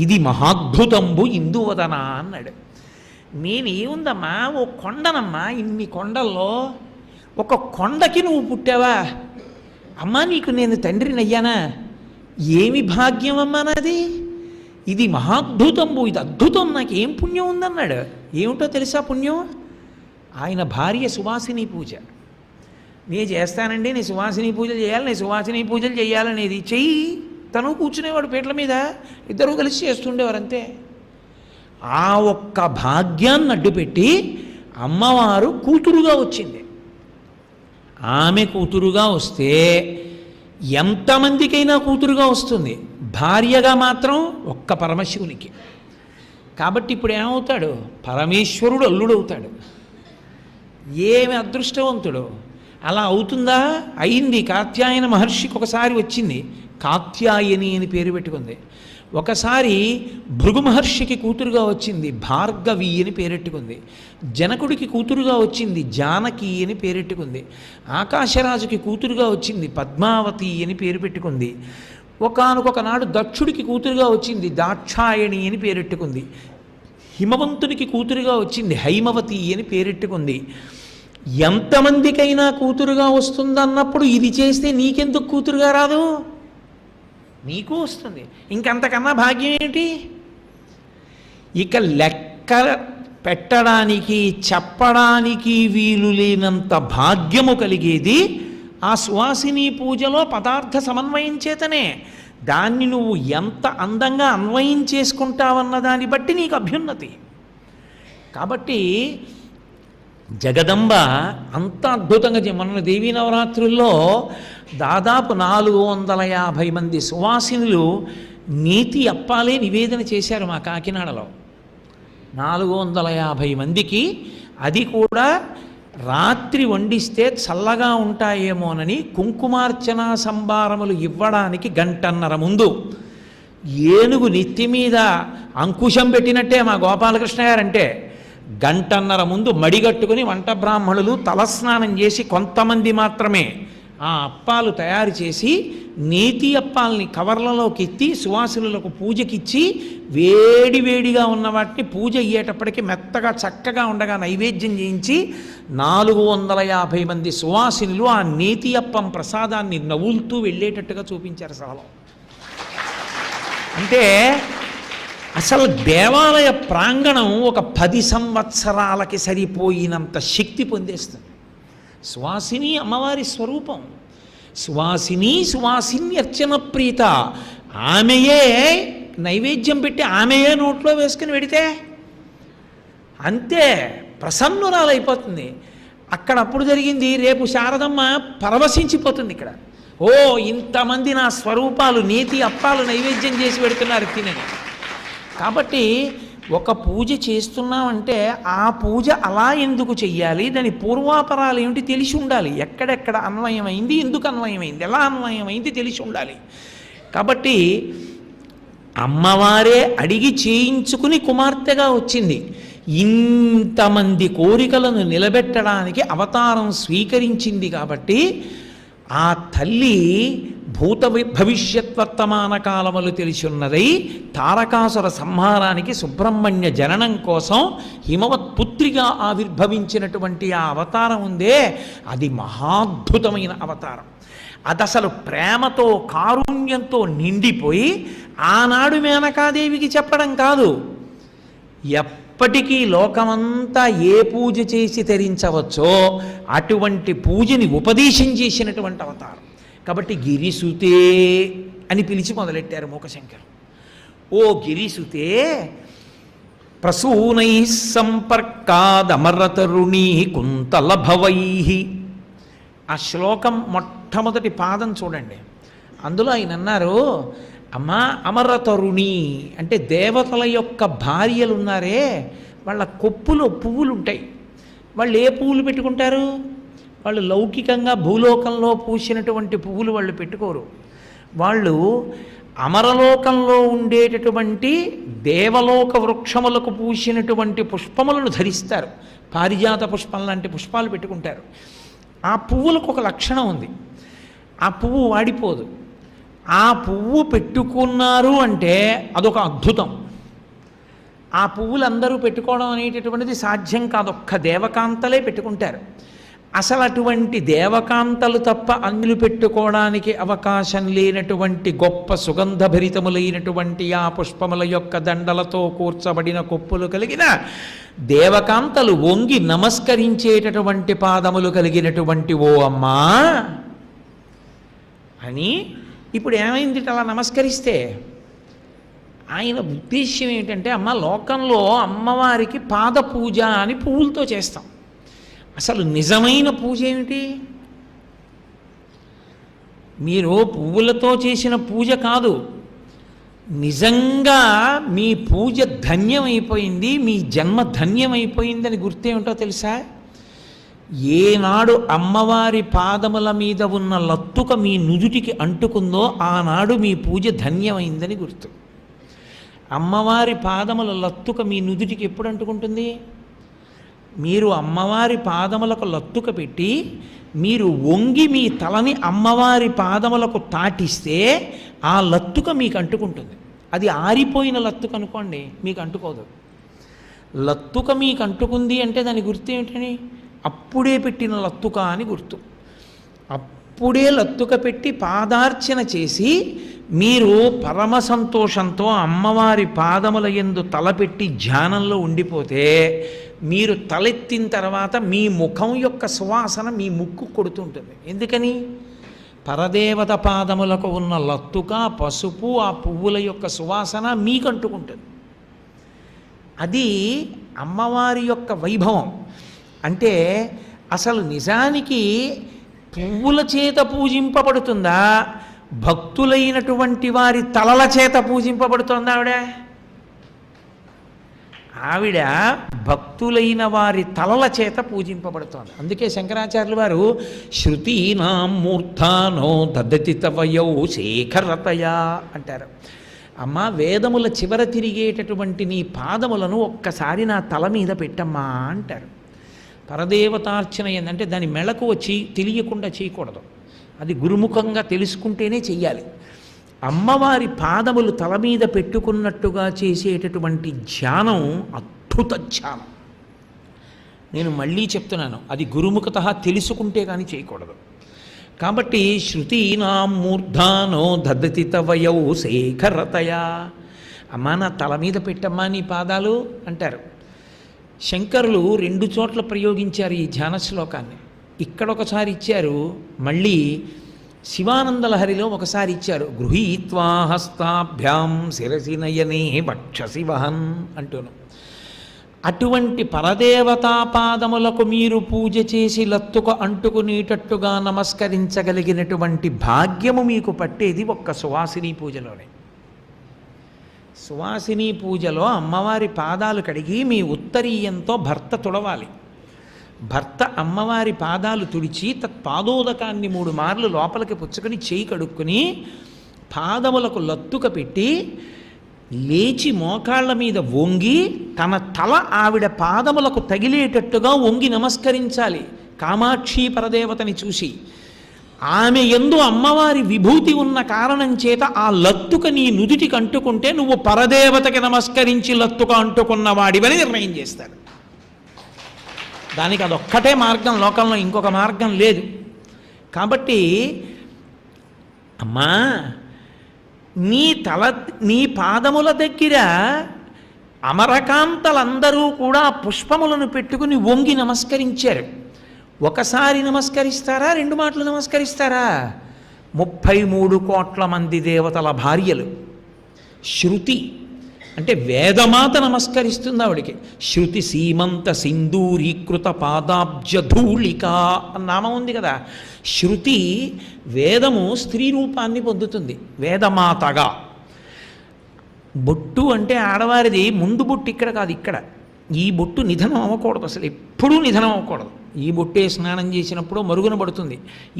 ఇది మహాద్భుతంబు ఇందువదన అన్నాడు. నేనేముందమ్మా, ఓ కొండనమ్మా, ఇన్ని కొండల్లో ఒక కొండకి నువ్వు పుట్టావా అమ్మా, నీకు నేను తండ్రినయ్యానా? ఏమి భాగ్యం అమ్మా నాది, ఇది మహాద్భుతంబు, ఇది అద్భుతం, నాకు ఏం పుణ్యం ఉందన్నాడు. ఏమిటో తెలుసా పుణ్యం? ఆయన భార్య సువాసిని పూజ. నేను చేస్తానండి, నేను సువాసిని పూజలు చేయాలి, నేను సువాసిని పూజలు చేయాలనేది చెయ్యి. తను కూర్చునేవాడు పీటల మీద, ఇద్దరూ కలిసి చేస్తుండేవారు అంతే. ఆ ఒక్క భాగ్యాన్ని అడ్డుపెట్టి అమ్మవారు కూతురుగా వచ్చింది. ఆమె కూతురుగా వస్తే ఎంతమందికైనా కూతురుగా వస్తుంది. భార్యగా మాత్రం ఒక్క పరమశివునికి. కాబట్టి ఇప్పుడు ఏమవుతాడు? పరమేశ్వరుడు అల్లుడవుతాడు. ఏమి అదృష్టవంతుడు! అలా అవుతుందా? అయింది. కాత్యాయన మహర్షికి ఒకసారి వచ్చింది, కాత్యాయని అని పేరు పెట్టుకుంది. ఒకసారి భృగు మహర్షికి కూతురుగా వచ్చింది, భార్గవి అని పేరెట్టుకుంది. జనకుడికి కూతురుగా వచ్చింది, జానకి అని పేరెట్టుకుంది. ఆకాశరాజుకి కూతురుగా వచ్చింది, పద్మావతి అని పేరు పెట్టుకుంది. ఒకానొక నాడు దక్షుడికి కూతురుగా వచ్చింది, దాక్షాయణి అని పేరెట్టుకుంది. హిమవంతునికి కూతురుగా వచ్చింది, హైమవతి అని పేరెట్టుకుంది. ఎంతమందికైనా కూతురుగా వస్తుందన్నప్పుడు ఇది చేస్తే నీకెందుకు కూతురుగా రాదు? నీకు వస్తుంది. ఇంకంతకన్నా భాగ్యం ఏమిటి? ఇక లెక్క పెట్టడానికి చెప్పడానికి వీలు లేనంత భాగ్యము కలిగేది ఆ సువాసిని పూజలో పదార్థ సమన్వయం చేతనే. దాన్ని నువ్వు ఎంత అందంగా అన్వయం చేసుకుంటావన్న దాన్ని బట్టి నీకు అభ్యున్నతి. కాబట్టి జగదంబ అంత అద్భుతంగా మొన్న దేవీ నవరాత్రుల్లో దాదాపు 450 మంది సువాసినులు నీతి అప్పాలే నివేదన చేశారు మా కాకినాడలో. 450 మందికి, అది కూడా రాత్రి వండిస్తే చల్లగా ఉంటాయేమోనని కుంకుమార్చన సంభారములు ఇవ్వడానికి 1.5 గంటల ముందు ఏనుగు నెత్తి మీద అంకుశం పెట్టినట్టే మా గోపాలకృష్ణ గారంటే 1.5 గంటల ముందు మడిగట్టుకుని వంట బ్రాహ్మణులు తలస్నానం చేసి కొంతమంది మాత్రమే ఆ అప్పాలు తయారు చేసి నేతి అప్పాలని కవర్లలోకి ఎత్తి సువాసులకు పూజకిచ్చి వేడివేడిగా ఉన్న వాటిని పూజ అయ్యేటప్పటికి మెత్తగా చక్కగా ఉండగా నైవేద్యం చేయించి 450 మంది సువాసినులు ఆ నేతి అప్పం ప్రసాదాన్ని నవ్వులుతూ వెళ్ళేటట్టుగా చూపించారు సభలో. అంటే అసలు దేవాలయ ప్రాంగణం ఒక 10 సంవత్సరాలకి సరిపోయినంత శక్తి పొందేస్తుంది. సువాసిని అమ్మవారి స్వరూపం. సువాసిని అర్చన ప్రీత. ఆమెయే నైవేద్యం పెట్టి ఆమెయే నోట్లో వేసుకుని పెడితే అంతే ప్రసన్నురాలైపోతుంది. అక్కడ అప్పుడు జరిగింది, రేపు శారదమ్మ పరవశించిపోతుంది. ఇక్కడ ఓ ఇంతమంది నా స్వరూపాలు నేతి అప్పాలు నైవేద్యం చేసి పెడుతున్నారు తినని. కాబట్టి ఒక పూజ చేస్తున్నామంటే ఆ పూజ అలా ఎందుకు చెయ్యాలి, దాని పూర్వాపరాలు ఏమిటి తెలిసి ఉండాలి. ఎక్కడెక్కడ అన్వయమైంది, ఎందుకు అన్వయమైంది, ఎలా అన్వయమైంది తెలిసి ఉండాలి. కాబట్టి అమ్మవారే అడిగి చేయించుకుని కుమార్తెగా వచ్చింది. ఇంతమంది కోరికలను నిలబెట్టడానికి అవతారం స్వీకరించింది. కాబట్టి ఆ తల్లి భూత భవిష్యత్ వర్తమాన కాలములు తెలిసిన్నదై తారకాసుర సంహారానికి సుబ్రహ్మణ్య జననం కోసం హిమవత్పుత్రిగా ఆవిర్భవించినటువంటి ఆ అవతారం ఉందే, అది మహాద్భుతమైన అవతారం. అది అసలు ప్రేమతో కారుణ్యంతో నిండిపోయి ఆనాడు మేనకాదేవికి చెప్పడం కాదు, ఎప్పటికీ లోకమంతా ఏ పూజ చేసి తరించవచ్చో అటువంటి పూజని ఉపదేశం చేసినటువంటి అవతారం. కాబట్టి గిరిసుతే అని పిలిచి మొదలెట్టారు మూకశంకరు. ఓ గిరిసుతే, ప్రసూనై సంపర్కాదమరతరుణీ కుంతలభవై. ఆ శ్లోకం మొట్టమొదటి పాదం చూడండి. అందులో ఆయన అన్నారు, అమ్మా అమరతరుణి అంటే దేవతల యొక్క భార్యలు ఉన్నారే, వాళ్ళ కొప్పులో పువ్వులు ఉంటాయి. వాళ్ళు ఏ పువ్వులు పెట్టుకుంటారు? వాళ్ళు లౌకికంగా భూలోకంలో పూసినటువంటి పువ్వులు వాళ్ళు పెట్టుకోరు. వాళ్ళు అమరలోకంలో ఉండేటటువంటి దేవలోక వృక్షములకు పూసినటువంటి పుష్పములను ధరిస్తారు. పారిజాత పుష్పం లాంటి పుష్పాలు పెట్టుకుంటారు. ఆ పువ్వులకు ఒక లక్షణం ఉంది, ఆ పువ్వు వాడిపోదు. ఆ పువ్వు పెట్టుకున్నారు అంటే అదొక అద్భుతం. ఆ పువ్వులు అందరూ పెట్టుకోవడం అనేటటువంటిది సాధ్యం కాదు, ఒక్క దేవకాంతలే పెట్టుకుంటారు. అసలు అటువంటి దేవకాంతలు తప్ప అన్యులు పెట్టుకోవడానికి అవకాశం లేనటువంటి గొప్ప సుగంధభరితములైనటువంటి ఆ పుష్పముల యొక్క దండలతో కూర్చబడిన కొప్పులు కలిగిన దేవకాంతలు వంగి నమస్కరించేటటువంటి పాదములు కలిగినటువంటి ఓ అమ్మా అని. ఇప్పుడు ఏమైంది అలా నమస్కరిస్తే? ఆయన ఉద్దేశ్యం ఏంటంటే, అమ్మ లోకంలో అమ్మవారికి పాద పూజ అని పువ్వులతో చేస్తాం. అసలు నిజమైన పూజ ఏమిటి? మీరు పువ్వులతో చేసిన పూజ కాదు, నిజంగా మీ పూజ ధన్యమైపోయింది, మీ జన్మ ధన్యమైపోయిందని గుర్తేమిటో తెలుసా? ఏనాడు అమ్మవారి పాదముల మీద ఉన్న లత్తుక మీ నుదుటికి అంటుకుందో ఆనాడు మీ పూజ ధన్యమైందని గుర్తు. అమ్మవారి పాదముల లత్తుక మీ నుదుటికి ఎప్పుడు అంటుకుంటుంది? మీరు అమ్మవారి పాదములకు లత్తుక పెట్టి మీరు వంగి మీ తలని అమ్మవారి పాదములకు తాటిస్తే ఆ లత్తుక మీకు అంటుకుంటుంది. అది ఆరిపోయిన లత్తుక అనుకోండి, మీకు అంటుకోదు. లత్తుక మీకు అంటుకుంది అంటే దాని గుర్తు ఏమిటని? అప్పుడే పెట్టిన లత్తుక అని గుర్తు. అప్పుడే లత్తుక పెట్టి పాదార్చన చేసి మీరు పరమ సంతోషంతో అమ్మవారి పాదముల యందు తలపెట్టి ధ్యానంలో ఉండిపోతే మీరు తలెత్తిన తర్వాత మీ ముఖం యొక్క సువాసన మీ ముక్కు కొడుతుంటుంది. ఎందుకని? పరదేవత పాదములకు ఉన్న లత్తుక, పసుపు, ఆ పువ్వుల యొక్క సువాసన మీకు అంటుకుంటుంది. అది అమ్మవారి యొక్క వైభవం. అంటే అసలు నిజానికి పువ్వుల చేత పూజింపబడుతుందా, భక్తులైనటువంటి వారి తలల చేత పూజింపబడుతుందా? ఆవిడ భక్తులైన వారి తలల చేత పూజింపబడుతోంది. అందుకే శంకరాచార్యులు వారు శృతీనాం మూర్ధానో దదతి తవయౌ శేఖరతయా అంటారు. అమ్మ, వేదముల చివర తిరిగేటటువంటి నీ పాదములను ఒక్కసారి నా తల మీద పెట్టమ్మా అంటారు. పరదేవతార్చన ఏంటంటే దాని మెళకు వచ్చి తెలియకుండా చేయకూడదు, అది గురుముఖంగా తెలుసుకుంటేనే చెయ్యాలి. అమ్మవారి పాదములు తల మీద పెట్టుకున్నట్టుగా చేసేటటువంటి ధ్యానం అద్భుత ధ్యానం. నేను మళ్ళీ చెప్తున్నాను, అది గురుముఖత తెలుసుకుంటే కానీ చేయకూడదు. కాబట్టి శృతీనాం మూర్ధానో దదతి తవయౌ శేఖరతయా, అమ్మా నా తల మీద పెట్టమ్మా నీ పాదాలు అంటారు. శంకరులు 2 చోట్ల ప్రయోగించారు ఈ ధ్యాన శ్లోకాన్ని. ఇక్కడ ఒకసారి ఇచ్చారు, మళ్ళీ శివానందలహరిలో ఒకసారి ఇచ్చారు. గృహీత్వా హస్తాభ్యాం శిరసి నయనే వక్షసి వహన్ అంటూను. అటువంటి పరదేవతాపాదములకు మీరు పూజ చేసి లత్తుక అంటుకునేటట్టుగా నమస్కరించగలిగినటువంటి భాగ్యము మీకు పట్టేది ఒక్క సువాసిని పూజలోనే. సువాసిని పూజలో అమ్మవారి పాదాలు కడిగి మీ ఉత్తరీయంతో భర్త తుడవాలి. భర్త అమ్మవారి పాదాలు తుడిచి తత్పాదోదకాన్ని 3 మార్లు లోపలికి పుచ్చుకొని చేయి కడుక్కుని పాదములకు లత్తుక పెట్టి లేచి మోకాళ్ళ మీద వంగి తన తల ఆవిడ పాదములకు తగిలేటట్టుగా వంగి నమస్కరించాలి. కామాక్షి పరదేవతని చూసి ఆమె యందు అమ్మవారి విభూతి ఉన్న కారణం చేత ఆ లత్తుక నీ నుదుటికి అంటుకుంటే నువ్వు పరదేవతకి నమస్కరించి లత్తుక అంటుకున్నవాడివని నిర్ణయం చేస్తారు. దానికి అదొక్కటే మార్గం, లోకంలో ఇంకొక మార్గం లేదు. కాబట్టి అమ్మా, నీ పాదముల దగ్గర అమరకాంతలందరూ కూడా పుష్పములను పెట్టుకుని వంగి నమస్కరించారు. ఒకసారి నమస్కరిస్తారా, 2 మాటలు నమస్కరిస్తారా? 33 కోట్ల మంది దేవతల భార్యలు. శృతి అంటే వేదమాత నమస్కరిస్తుంది ఆవిడికి. శృతి సీమంత సింధూరీకృత పాదాబ్జధూళిక అని నామం ఉంది కదా. శృతి వేదము స్త్రీ రూపాన్ని పొందుతుంది వేదమాతగా. బొట్టు అంటే ఆడవారిది ముందు బొట్టు ఇక్కడ కాదు, ఇక్కడ. ఈ బొట్టు నిధనం అవ్వకూడదు, అసలు ఎప్పుడూ నిధనం అవ్వకూడదు. ఈ బొట్టే స్నానం చేసినప్పుడు మరుగున పడుతుంది.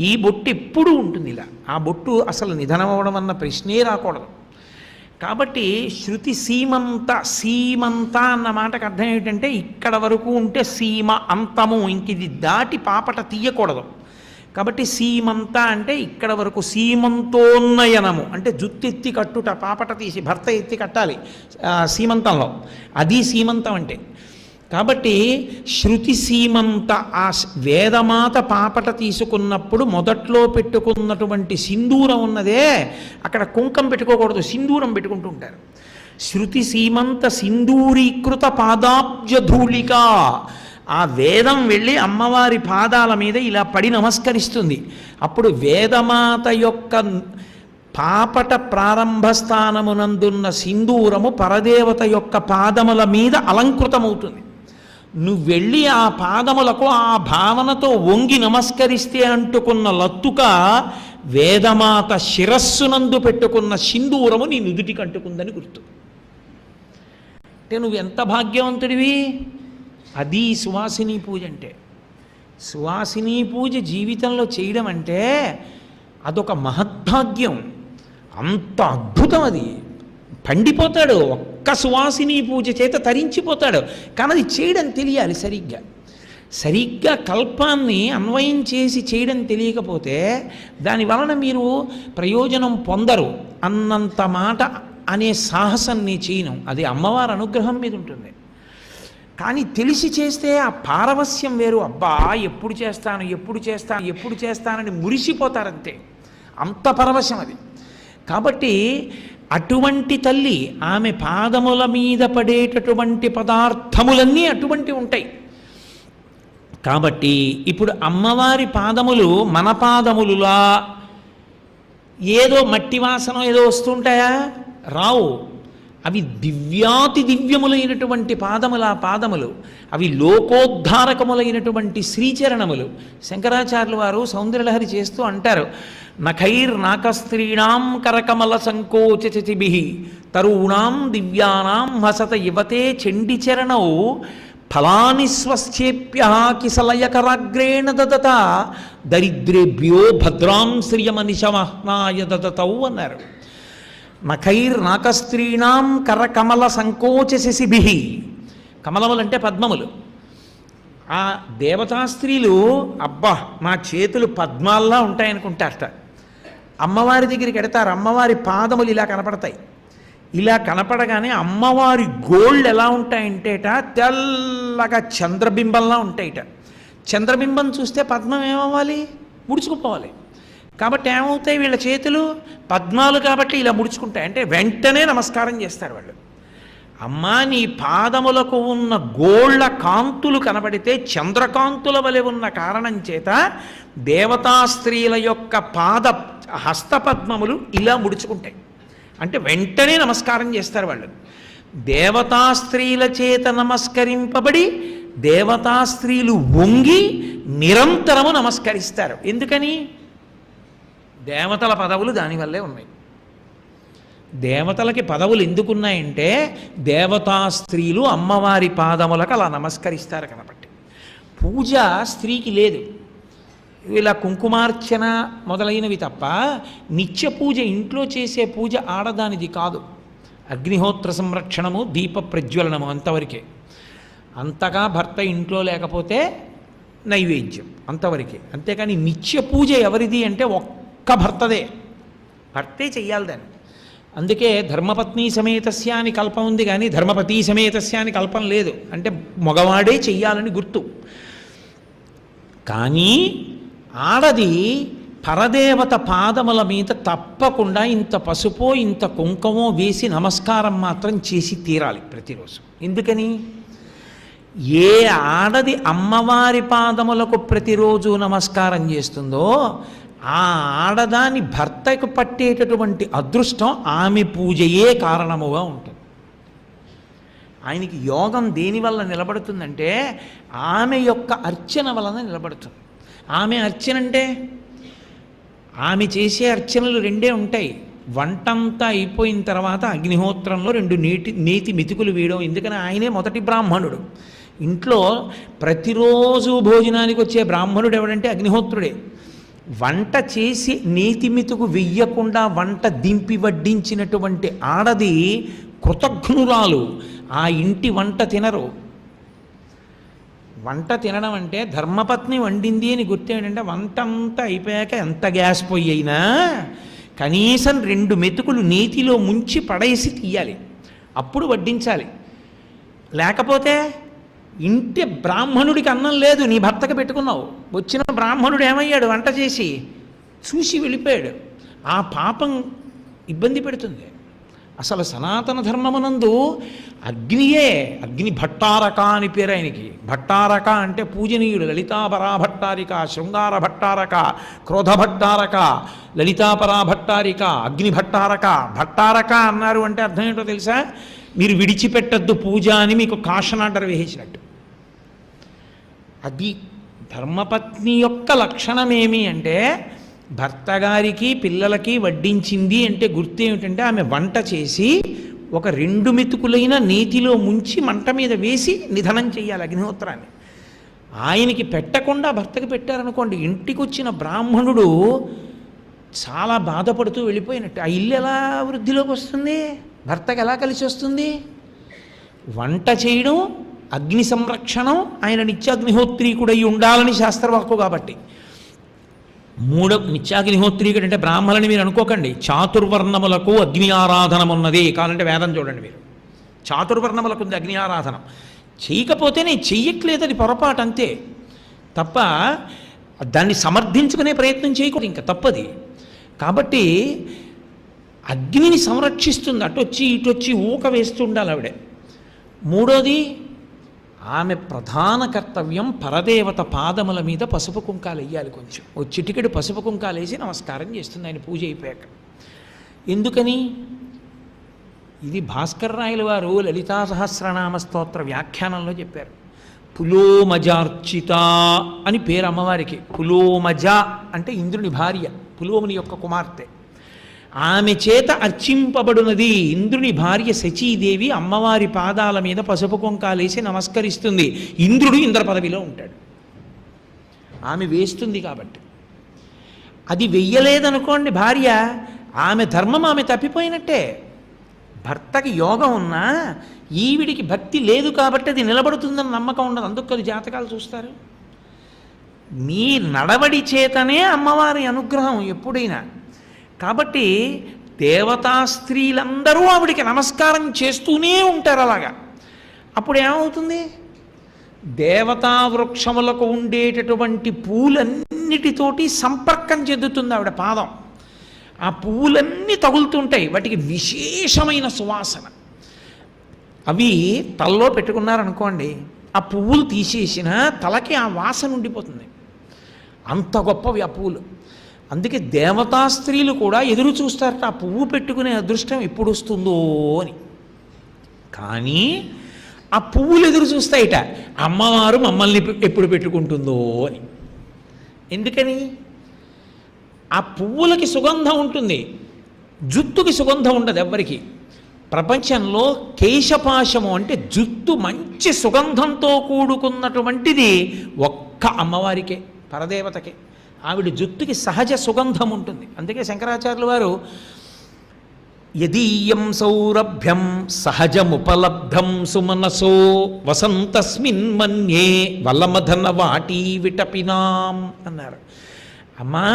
ఈ బొట్టు ఎప్పుడూ ఉంటుంది ఇలా. ఆ బొట్టు అసలు నిధనం అవ్వడం అన్న ప్రశ్నే రాకూడదు. కాబట్టి శృతి సీమంత అన్న మాటకు అర్థం ఏమిటంటే ఇక్కడ వరకు ఉంటే సీమ అంతము, ఇంక ఇది దాటి పాపట తీయకూడదు. కాబట్టి సీమంత అంటే ఇక్కడ వరకు. సీమంతోన్నయనము అంటే జుత్తు ఎత్తి కట్టుట, పాపట తీసి భర్త ఎత్తి కట్టాలి సీమంతంలో, అది సీమంతం అంటే. కాబట్టి శృతి సీమంత, ఆ వేదమాత పాపట తీసుకున్నప్పుడు మొదట్లో పెట్టుకున్నటువంటి సింధూరం ఉన్నదే, అక్కడ కుంకం పెట్టుకోకూడదు, సింధూరం పెట్టుకుంటూ ఉంటారు. శృతి సీమంత సింధూరీకృత పాదాబ్జధూళిక. ఆ వేదం వెళ్ళి అమ్మవారి పాదాల మీద ఇలా పడి నమస్కరిస్తుంది. అప్పుడు వేదమాత యొక్క పాపట ప్రారంభ స్థానమునందున్న సింధూరము పరదేవత యొక్క పాదముల మీద అలంకృతమవుతుంది. నువ్వు వెళ్ళి ఆ పాదములకు ఆ భావనతో వంగి నమస్కరిస్తే అంటుకున్న లత్తుక వేదమాత శిరస్సునందు పెట్టుకున్న సింధూరము నీ నుదుటికి అంటుకుందని గుర్తు. అంటే నువ్వు ఎంత భాగ్యవంతుడివి. అది సువాసిని పూజ అంటే. సువాసిని పూజ జీవితంలో చేయడం అంటే అదొక మహద్భాగ్యం. అంత అద్భుతం అది. పండిపోతాడు ఒక్క సువాసిని పూజ చేత తరించిపోతాడు. కానీ అది చేయడం తెలియాలి సరిగ్గా కల్పాన్ని అన్వయం చేసి చేయడం తెలియకపోతే దాని వలన మీరు ప్రయోజనం పొందరు అన్నంత మాట అనే సాహసం నీ చేయను. అది అమ్మవారి అనుగ్రహం మీద ఉంటుంది. కానీ తెలిసి చేస్తే ఆ పారవస్యం వేరు. అబ్బా ఎప్పుడు చేస్తానని మురిసిపోతారంతే. అంత పరవశం అది. కాబట్టి అటువంటి తల్లి, ఆమె పాదముల మీద పడేటటువంటి పదార్థములన్నీ అటువంటి ఉంటాయి. కాబట్టి ఇప్పుడు అమ్మవారి పాదములు మన పాదములులా ఏదో మట్టి వాసన ఏదో వస్తుంటాయా? రావు. అవి దివ్యాతి దివ్యములైనటువంటి పాదములు. అవి లోకోద్ధారకములైనటువంటి శ్రీచరణములు. శంకరాచార్యుల వారు సౌందర్యలహరి చేస్తూ అంటారు, నఖైర్నాకస్త్రీణాం కరకమల సంకోచచిభిః తరూణాం దివ్యానాం హసత యువతే చండిచరణౌ ఫలాని స్వశ్చేప్య కిసలయకరాగ్రేణ దదత దరిద్రేభ్యో భద్రాం శ్రియమనిశమహ్నాయ దదతౌ అన్నారు. నఖైర్నాకస్త్రీణాం కరకమల సంకోచశిభిః. కమలములంటే పద్మములు. ఆ దేవతా స్త్రీలు అబ్బా మా చేతులు పద్మాల్లా ఉంటాయనుకుంటారట. అమ్మవారి దగ్గరికి ఎడతారు. అమ్మవారి పాదములు ఇలా కనపడతాయి. ఇలా కనపడగానే అమ్మవారి గోళ్ళు ఎలా ఉంటాయంటేట తెల్లగా చంద్రబింబంలా ఉంటాయిట. చంద్రబింబం చూస్తే పద్మం ఏమవ్వాలి? ముడుచుకుపోవాలి. కాబట్టి ఏమవుతాయి వీళ్ళ చేతులు? పద్మాలు కాబట్టి ఇలా ముడుచుకుంటాయి. అంటే వెంటనే నమస్కారం చేస్తారు వాళ్ళు. అమ్మా నీ పాదములకు ఉన్న గోళ్ళ కాంతులు కనబడితే చంద్రకాంతుల వలె ఉన్న కారణం చేత దేవతా స్త్రీల యొక్క హస్తపద్మములు ఇలా ముడుచుకుంటాయి. అంటే వెంటనే నమస్కారం చేస్తారు వాళ్ళు. దేవతా స్త్రీల చేత నమస్కరింపబడి దేవతా స్త్రీలు వంగి నిరంతరము నమస్కరిస్తారు. ఎందుకని? దేవతల పదవులు దానివల్లే ఉన్నాయి. దేవతలకి పదవులు ఎందుకున్నాయంటే దేవతా స్త్రీలు అమ్మవారి పాదములకు అలా నమస్కరిస్తారు కాబట్టి. పూజ స్త్రీకి లేదు. ఇలా కుంకుమార్చన మొదలైనవి తప్ప నిత్య పూజ, ఇంట్లో చేసే పూజ ఆడదానిది కాదు. అగ్నిహోత్ర సంరక్షణము, దీప ప్రజ్వలనము అంతవరకే. అంతగా భర్త ఇంట్లో లేకపోతే నైవేద్యం అంతవరకే. అంతేకాని నిత్య పూజ ఎవరిది అంటే ఒక్క భర్తదే. భర్తే చెయ్యాలి దాన్ని. అందుకే ధర్మపత్ని సమేతస్య అని కల్పం ఉంది, కానీ ధర్మపతి సమేతస్య అని కల్పం లేదు. అంటే మగవాడే చెయ్యాలని గుర్తు. కానీ ఆడది పరదేవత పాదముల మీద తప్పకుండా ఇంత పసుపో ఇంత కుంకుమో వేసి నమస్కారం మాత్రం చేసి తీరాలి ప్రతిరోజు. ఎందుకని? ఏ ఆడది అమ్మవారి పాదములకు ప్రతిరోజు నమస్కారం చేస్తుందో ఆ ఆడదాని భర్తకు పట్టేటటువంటి అదృష్టం ఆమె పూజయే కారణముగా ఉంటుంది. ఆయనకి యోగం దేనివల్ల నిలబడుతుందంటే ఆమె యొక్క అర్చన వలన నిలబడుతుంది. ఆమె అర్చన అంటే ఆమె చేసే అర్చనలు రెండే ఉంటాయి. వంటంతా అయిపోయిన తర్వాత అగ్నిహోత్రంలో 2 నేతి మెతుకులు వేయడం. ఎందుకని ఆయనే మొదటి బ్రాహ్మణుడు. ఇంట్లో ప్రతిరోజు భోజనానికి వచ్చే బ్రాహ్మణుడు ఎవడంటే అగ్నిహోత్రుడే. వంట చేసి నేతి మెతుకు వెయ్యకుండా వంట దింపి వడ్డించినటువంటి ఆడది కృతఘ్నురాలు. ఆ ఇంటి వంట తినరు. వంట తినడం అంటే ధర్మపత్ని వండింది అని గుర్తు ఏంటంటే వంట అంతా అయిపోయాక ఎంత గ్యాస్ పొయ్యి అయినా కనీసం 2 మెతుకులు నేతిలో ముంచి పడేసి తీయాలి, అప్పుడు వడ్డించాలి. లేకపోతే ఇంటి బ్రాహ్మణుడికి అన్నం లేదు, నీ భర్తకు పెట్టుకున్నావు. వచ్చిన బ్రాహ్మణుడు ఏమయ్యాడు? వంట చేసి చూసి వెళ్ళిపోయాడు. ఆ పాపం ఇబ్బంది పెడుతుంది. అసలు సనాతన ధర్మమునందు అగ్నియే, అగ్ని భట్టారక అని పేరు ఆయనకి. భట్టారక అంటే పూజనీయుడు. లలితాపరా భట్టారిక, శృంగార భట్టారక, క్రోధ భట్టారక, లలితాపరా భట్టారిక, అగ్ని భట్టారక. భట్టారక అన్నారు అంటే అర్థం ఏంటో తెలుసా? మీరు విడిచిపెట్టద్దు పూజ అని మీకు కాషన్ ఆర్డర్ వేసేసినట్టు. అది ధర్మపత్ని యొక్క లక్షణమేమి అంటే భర్త గారికి పిల్లలకి వడ్డించింది అంటే గుర్తు ఏమిటంటే ఆమె వంట చేసి ఒక 2 మెతుకులైన నేతిలో ముంచి మంట మీద వేసి నిధనం చేయాలి అగ్నిహోత్రాన్ని. ఆయనకి పెట్టకుండా భర్తకి పెట్టారనుకోండి, ఇంటికి వచ్చిన బ్రాహ్మణుడు చాలా బాధపడుతూ వెళ్ళిపోయినట్టు. ఆ ఇల్లు ఎలా వృద్ధిలోకి వస్తుంది? భర్తకి ఎలా కలిసి వస్తుంది? వంట చేయడం, అగ్ని సంరక్షణం, ఆయన నిత్యాగ్నిహోత్రీకుడై ఉండాలని శాస్త్రవాక్కు కాబట్టి. నిత్యాగ్నిహోత్రీకుడు అంటే బ్రాహ్మణుని మీరు అనుకోకండి. చాతుర్వర్ణములకు అగ్ని ఆరాధన ఉన్నది కావాలంటే వేదం చూడండి మీరు. చాతుర్వర్ణములకు ఉంది అగ్ని ఆరాధనం. చేయకపోతే నేను చెయ్యట్లేదు, అది పొరపాటు అంతే తప్ప దాన్ని సమర్థించుకునే ప్రయత్నం చేయకూడదు, ఇంకా తప్పది. కాబట్టి అగ్నిని సంరక్షిస్తుంది, అటొచ్చి ఇటొచ్చి ఊక వేస్తూ ఉండాలి ఆవిడే. మూడోది, ఆమె ప్రధాన కర్తవ్యం పరదేవత పాదముల మీద పసుపు కుంకాలు వేయాలి. కొంచెం ఓ చిటికెడు పసుపు కుంకాలు వేసి నమస్కారం చేస్తుంది ఆయన పూజ అయిపోయాక. ఎందుకని? ఇది భాస్కర్ రాయల వారు లలితా సహస్రనామ స్తోత్ర వ్యాఖ్యానంలో చెప్పారు. పులోమజార్చిత అని పేరు అమ్మవారికి. పులోమజ అంటే ఇంద్రుని భార్య, పులోముని యొక్క కుమార్తె. ఆమె చేత అర్చింపబడినది ఇంద్రుని భార్య శచీదేవి. అమ్మవారి పాదాల మీద పసుపు కుంకాలేసి నమస్కరిస్తుంది. ఇంద్రుడు ఇంద్ర పదవిలో ఉంటాడు, ఆమె వేస్తుంది కాబట్టి. అది వెయ్యలేదనుకోండి భార్య, ఆమె ధర్మం ఆమె తప్పిపోయినట్టే. భర్తకి యోగం ఉన్నా ఈవిడికి భక్తి లేదు కాబట్టి అది నిలబడుతుందని నమ్మకం ఉండదు. అందుకు అది జాతకాలు చూస్తారు. మీ నడవడి చేతనే అమ్మవారి అనుగ్రహం ఎప్పుడైనా. కాబట్టి దేవతా స్త్రీలందరూ ఆవిడికి నమస్కారం చేస్తూనే ఉంటారు అలాగా. అప్పుడు ఏమవుతుంది? దేవతా వృక్షములకు ఉండేటటువంటి పూలన్నిటితోటి సంపర్కం చెందుతుంది ఆవిడ పాదం. ఆ పువ్వులన్నీ తగులుతుంటాయి, వాటికి విశేషమైన సువాసన. అవి తలలో పెట్టుకున్నారనుకోండి, ఆ పువ్వులు తీసేసిన తలకి ఆ వాసన ఉండిపోతుంది. అంత గొప్పవి ఆ పువ్వులు. అందుకే దేవతా స్త్రీలు కూడా ఎదురు చూస్తారట ఆ పువ్వు పెట్టుకునే అదృష్టం ఎప్పుడు వస్తుందో అని. కానీ ఆ పువ్వులు ఎదురు చూస్తాయిట అమ్మవారు మమ్మల్ని ఎప్పుడు పెట్టుకుంటుందో అని. ఎందుకని? ఆ పువ్వులకి సుగంధం ఉంటుంది, జుత్తుకి సుగంధం ఉండదు ఎవ్వరికి. ప్రపంచంలో కేశపాశము అంటే జుత్తు మంచి సుగంధంతో కూడుకున్నటువంటిది ఒక్క అమ్మవారికే, పరదేవతకే. ఆవిడ జుత్తుకి సహజ సుగంధం ఉంటుంది. అందుకే శంకరాచార్యుల వారు యదీయం సౌరభ్యం సహజముపలబ్ధం సుమనసో వసంతస్మిన్ మన్యే వల్లమధన వాటీ విటపినాం అన్నారు. అమ్మా,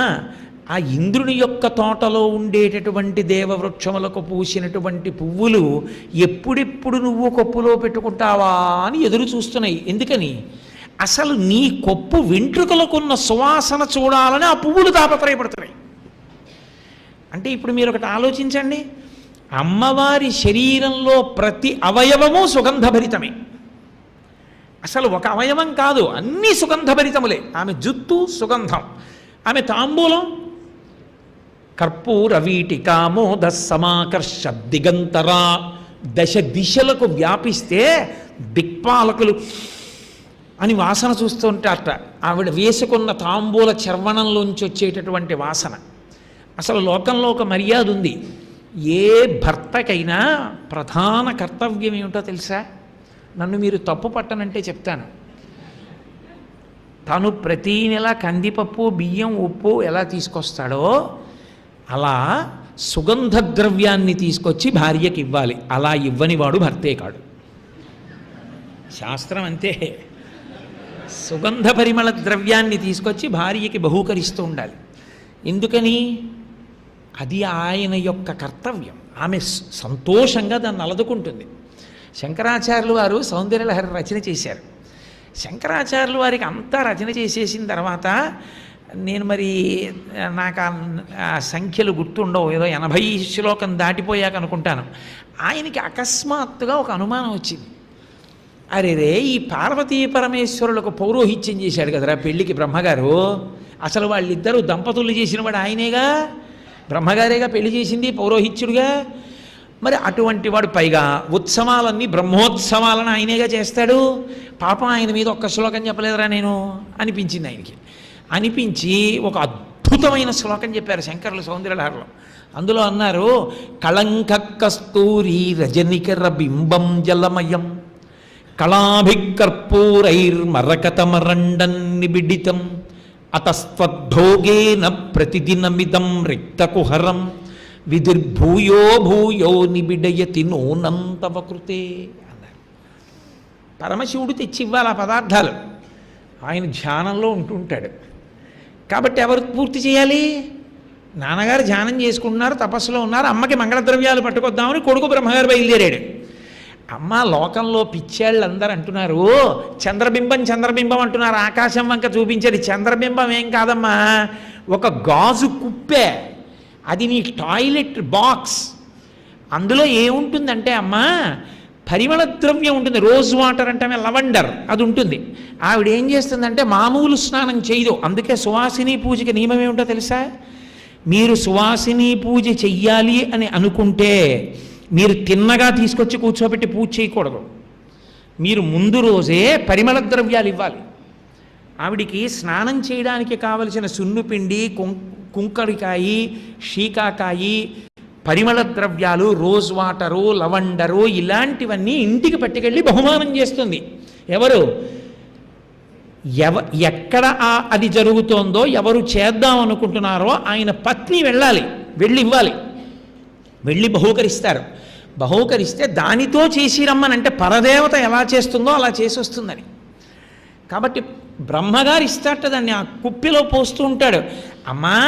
ఆ ఇంద్రుని యొక్క తోటలో ఉండేటటువంటి దేవవృక్షములకు పూసినటువంటి పువ్వులు ఎప్పుడెప్పుడు నువ్వు కొప్పులో పెట్టుకుంటావా అని ఎదురు చూస్తున్నాయి. ఎందుకని? అసలు నీ కొప్పు వెంట్రుకలకున్న సువాసన చూడాలని ఆ పువ్వులు తాపత్రయపడుతున్నాయి. అంటే ఇప్పుడు మీరు ఒకటి ఆలోచించండి, అమ్మవారి శరీరంలో ప్రతి అవయవము సుగంధభరితమే. అసలు ఒక అవయవం కాదు, అన్నీ సుగంధభరితములే. ఆమె జుత్తు సుగంధం, ఆమె తాంబూలం కర్పూర వీటికామోద సమాకర్ష దిగంతరా, దశ దిశలకు వ్యాపిస్తే దిక్పాలకులు అని వాసన చూస్తుంటారట. ఆవిడ వేసుకున్న తాంబూల చర్వణంలోంచి వచ్చేటటువంటి వాసన. అసలు లోకంలో ఒక మర్యాద ఉంది. ఏ భర్తకైనా ప్రధాన కర్తవ్యం ఏమిటో తెలుసా? నన్ను మీరు తప్పు పట్టనంటే చెప్తాను. తను ప్రతీ నెల కందిపప్పు, బియ్యం, ఉప్పు ఎలా తీసుకొస్తాడో అలా సుగంధ ద్రవ్యాన్ని తీసుకొచ్చి భార్యకి ఇవ్వాలి. అలా ఇవ్వని వాడు భర్తే కాడు. శాస్త్రం అంతే. సుగంధ పరిమళ ద్రవ్యాన్ని తీసుకొచ్చి భార్యకి బహూకరిస్తూ ఉండాలి. ఎందుకని? అది ఆయన యొక్క కర్తవ్యం. ఆమె సంతోషంగా దాన్ని అలదుకుంటుంది. శంకరాచార్యులు వారు సౌందర్యలహరి రచన చేశారు. శంకరాచార్యులు వారికి అంతా రచన చేసేసిన తర్వాత నేను మరి నాకు ఆ సంఖ్యలు గుర్తుండవు, ఏదో 80 శ్లోకం దాటిపోయాక అనుకుంటాను. ఆయనకి అకస్మాత్తుగా ఒక అనుమానం వచ్చింది. అరే రే, ఈ పార్వతీ పరమేశ్వరులకు పౌరోహిత్యం చేశాడు కదరా పెళ్ళికి బ్రహ్మగారు. అసలు వాళ్ళిద్దరూ దంపతులు చేసిన వాడు ఆయనేగా, బ్రహ్మగారేగా పెళ్లి చేసింది పౌరోహిత్యుడుగా. మరి అటువంటి వాడు పైగా ఉత్సవాలన్నీ బ్రహ్మోత్సవాలను ఆయనేగా చేస్తాడు. పాపం ఆయన మీద ఒక్క శ్లోకం చెప్పలేదురా నేను అనిపించింది ఆయనకి. అనిపించి ఒక అద్భుతమైన శ్లోకం చెప్పారు శంకరులు సౌందర్యలహరిలో. అందులో అన్నారు, కళంక కస్తూరి రజనికర బింబం జలమయం కళాభికర్పూరైర్మరకతమరండం నిబిడితం అతస్త్వద్భోగేన ప్రతిదినమిదం రిక్తకుహరం విధిర్భూయో భూయో నిబిడయతి నూనం తవ కృతే అన్నారు. పరమశివుడు తెచ్చి ఇవ్వాలి ఆ పదార్థాలు. ఆయన ధ్యానంలో ఉంటుంటాడు కాబట్టి ఎవరు పూర్తి చేయాలి? నాన్నగారు ధ్యానం చేసుకుంటున్నారు, తపస్సులో ఉన్నారు, అమ్మకి మంగళద్రవ్యాలు పట్టుకొద్దామని కొడుకు బ్రహ్మగారు బయలుదేరాడు. అమ్మ లోకంలో పిచ్చాళ్ళందరూ అంటున్నారు చంద్రబింబం చంద్రబింబం అంటున్నారు, ఆకాశం వంక చూపించేది చంద్రబింబం ఏం కాదమ్మా, ఒక గాజు కుప్పే, అది నీ టాయిలెట్ బాక్స్. అందులో ఏముంటుందంటే అమ్మా పరిమళ ద్రవ్యం ఉంటుంది, రోజ్ వాటర్ అంటే లవండర్, అది ఉంటుంది. ఆవిడ ఏం చేస్తుందంటే మామూలు స్నానం చేయదు. అందుకే సువాసిని పూజకి నియమం ఏమిటో తెలుసా? మీరు సువాసిని పూజ చెయ్యాలి అని అనుకుంటే మీరు తిన్నగా తీసుకొచ్చి కూర్చోబెట్టి పూజ చేయకూడదు. మీరు ముందు రోజే పరిమళ ద్రవ్యాలు ఇవ్వాలి. ఆవిడికి స్నానం చేయడానికి కావలసిన సున్నుపిండి, కుంకడికాయి, షీకాకాయి, పరిమళ ద్రవ్యాలు, రోజ్ వాటరు, లవండరు ఇలాంటివన్నీ ఇంటికి పట్టుకెళ్ళి బహుమానం చేస్తుంది. ఎవరు? ఎక్కడ అది జరుగుతోందో, ఎవరు చేద్దాం అనుకుంటున్నారో ఆయన పత్ని వెళ్ళాలి, వెళ్ళి ఇవ్వాలి, వెళ్ళి బహూకరిస్తారు. బహూకరిస్తే దానితో చేసి రమ్మనంటే పరదేవత ఎలా చేస్తుందో అలా చేసి వస్తుందని. కాబట్టి బ్రహ్మగారు ఇస్తాట దాన్ని ఆ కుప్పిలో పోస్తూ ఉంటాడు. అమ్మా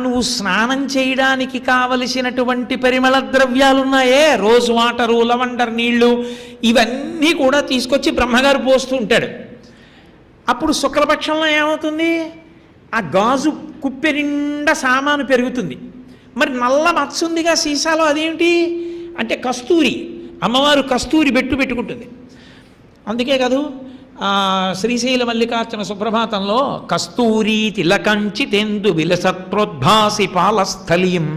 నువ్వు స్నానం చేయడానికి కావలసినటువంటి పరిమళ ద్రవ్యాలున్నాయే, రోజ్ వాటరు, లవండర్ నీళ్లు, ఇవన్నీ కూడా తీసుకొచ్చి బ్రహ్మగారు పోస్తూ ఉంటాడు. అప్పుడు శుక్లపక్షంలో ఏమవుతుంది? ఆ గాజు కుప్పె నిండా సామాను పెరుగుతుంది. మరి నల్ల మత్సుందిగా సీసాలో, అదేమిటి అంటే కస్తూరి. అమ్మవారు కస్తూరి పెట్టుకుంటుంది. అందుకే కాదు శ్రీశైల మల్లికార్జున సుప్రభాతంలో కస్తూరి తిలకంచితేందు విలసత్రోద్భాసి పాలస్థలీం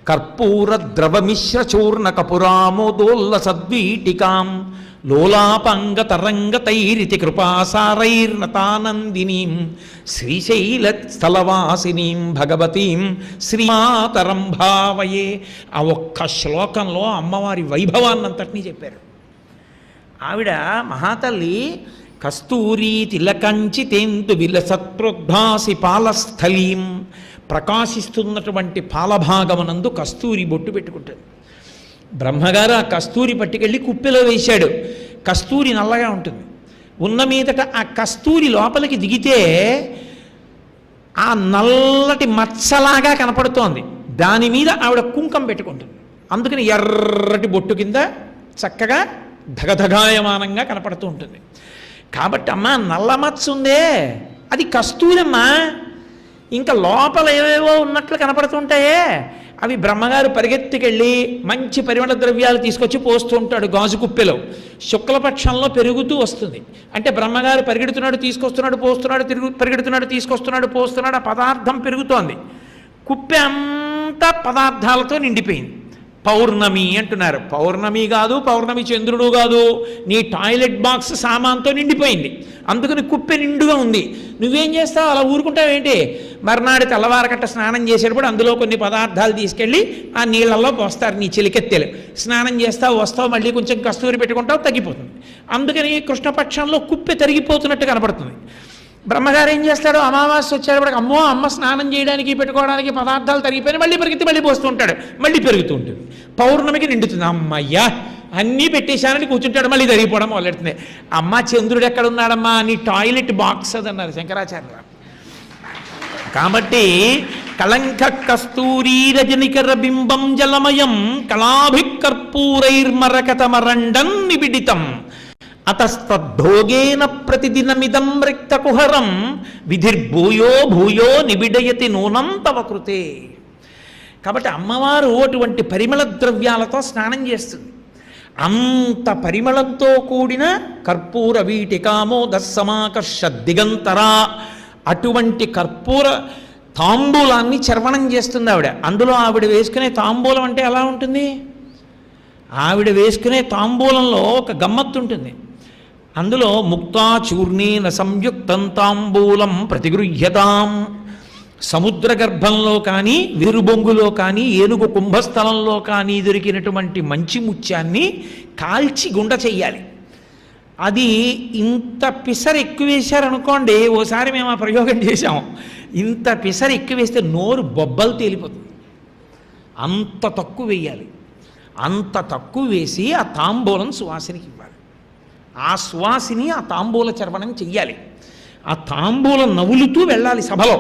కర్పూర ద్రవమిశ్ర చూర్ణ కపురామోదోల్ల సద్వీటికాం లోలాపంగ తరంగతైరితి కృపాసారైర్నతానందినీం శ్రీశైల స్థలవాసినీం భగవతీం శ్రీమాతరం భావయే. ఆ ఒక్క శ్లోకంలో అమ్మవారి వైభవాన్నంతటినీ చెప్పారు. ఆవిడ మహాతల్లి కస్తూరి తిలకంచితేందు విలసత్రోద్భాసి పాలస్థలీం, ప్రకాశిస్తున్నటువంటి పాలభాగమునందు కస్తూరి బొట్టు పెట్టుకుంటుంది. బ్రహ్మగారు ఆ కస్తూరి పట్టుకెళ్ళి కుప్పెలో వేశాడు. కస్తూరి నల్లగా ఉంటుంది. ఉన్న మీదట ఆ కస్తూరి లోపలికి దిగితే ఆ నల్లటి మచ్చలాగా కనపడుతోంది. దాని మీద ఆవిడ కుంకం పెట్టుకుంటుంది. అందుకని ఎర్రటి బొట్టు కింద చక్కగా ధగధగాయమానంగా కనపడుతూ ఉంటుంది. కాబట్టి అమ్మ నల్ల మచ్చ ఉందే అది కస్తూరమ్మా. ఇంకా లోపల ఏవేవో ఉన్నట్లు కనపడుతుంటాయే అవి బ్రహ్మగారు పరిగెత్తుకెళ్ళి మంచి పరిమళ ద్రవ్యాలు తీసుకొచ్చి పోస్తూ ఉంటాడు గాజు కుప్పెలో. శుక్లపక్షంలో పెరుగుతూ వస్తుంది. అంటే బ్రహ్మగారు పరిగెడుతున్నాడు, తీసుకొస్తున్నాడు, పోస్తున్నాడు, పరిగెడుతున్నాడు, తీసుకొస్తున్నాడు, పోస్తున్నాడు. ఆ పదార్థం పెరుగుతోంది. కుప్పె అంతా పదార్థాలతో నిండిపోయింది. పౌర్ణమి అంటున్నారు. పౌర్ణమి కాదు, పౌర్ణమి చంద్రుడు కాదు, నీ టాయిలెట్ బాక్స్ సామాన్తో నిండిపోయింది. అందుకని కుప్పె నిండుగా ఉంది. నువ్వేం చేస్తావు? అలా ఊరుకుంటావేంటి? మర్నాడు తెల్లవారకట్ట స్నానం చేసేటప్పుడు అందులో కొన్ని పదార్థాలు తీసుకెళ్ళి ఆ నీళ్ళల్లో పోస్తారు నీ చిలికెత్తెలు. స్నానం చేస్తావు, వస్తావు, మళ్ళీ కొంచెం కస్తూరి పెట్టుకుంటావు, తగ్గిపోతుంది. అందుకని కృష్ణపక్షంలో కుప్పె తరిగిపోతున్నట్టు కనపడుతుంది. బ్రహ్మగారు ఏం చేస్తాడు? అమావాస్య వచ్చేటప్పటికి అమ్మో అమ్మ స్నానం చేయడానికి పెట్టుకోవడానికి పదార్థాలు తరిగిపోయి మళ్ళీ పరిగెత్తి మళ్ళీ పోస్తూ ఉంటాడు, మళ్ళీ పెరుగుతూ ఉంటుంది. పౌర్ణమికి నిండుతుంది. అమ్మయ్యా అన్నీ పెట్టేశానని కూర్చుంటాడు, మళ్ళీ తరిగిపోవడం మొదలెడుతుంది. అమ్మ చంద్రుడు ఎక్కడున్నాడమ్మా? నీ టాయిలెట్ బాక్స్ అదన్నారు శంకరాచార్య. కాబట్టి కళంక కస్తూరీ రజనికర బింబం జలమయం కళాభికర్పూరైర్మరకతమరండం నిబిడితం అతస్తద్భోగేన ప్రతిదినమిదం రిక్తకుహరం విధిర్భూయో భూయో నిబిడయతి నూనం తవ కృతే. కాబట్టి అమ్మవారు అటువంటి పరిమళ ద్రవ్యాలతో స్నానం చేస్తుంది. అంత పరిమళంతో కూడిన కర్పూర వీటికామోద సమాకర్ష దిగంతరా, అటువంటి కర్పూర తాంబూలాన్ని చర్వణం చేస్తుంది ఆవిడ. అందులో ఆవిడ వేసుకునే తాంబూలం అంటే ఎలా ఉంటుంది? ఆవిడ వేసుకునే తాంబూలంలో ఒక గమ్మత్తు ఉంటుంది. అందులో ముక్తా చూర్ణేన సంయుక్తం తాంబూలం ప్రతిగృహ్యతాం సముద్ర గర్భంలో కానీ వేరుబొంగులో కానీ ఏనుగు కుంభస్థలంలో కానీ దొరికినటువంటి మంచి ముత్యాన్ని కాల్చి గుండ చెయ్యాలి. అది ఇంత పిసరు ఎక్కువ వేశారనుకోండి, ఓసారి మేము ఆ ప్రయోగం చేశాం, ఇంత పిసరు ఎక్కువ వేస్తే నోరు బొబ్బలు తేలిపోతుంది. అంత తక్కువ వేయాలి. అంత తక్కువ వేసి ఆ తాంబూలం సువాసినికి ఇవ్వాలి. ఆ సువాసిని ఆ తాంబూల చర్వణం చెయ్యాలి. ఆ తాంబూలం నవ్వులుతూ వెళ్ళాలి. సభలో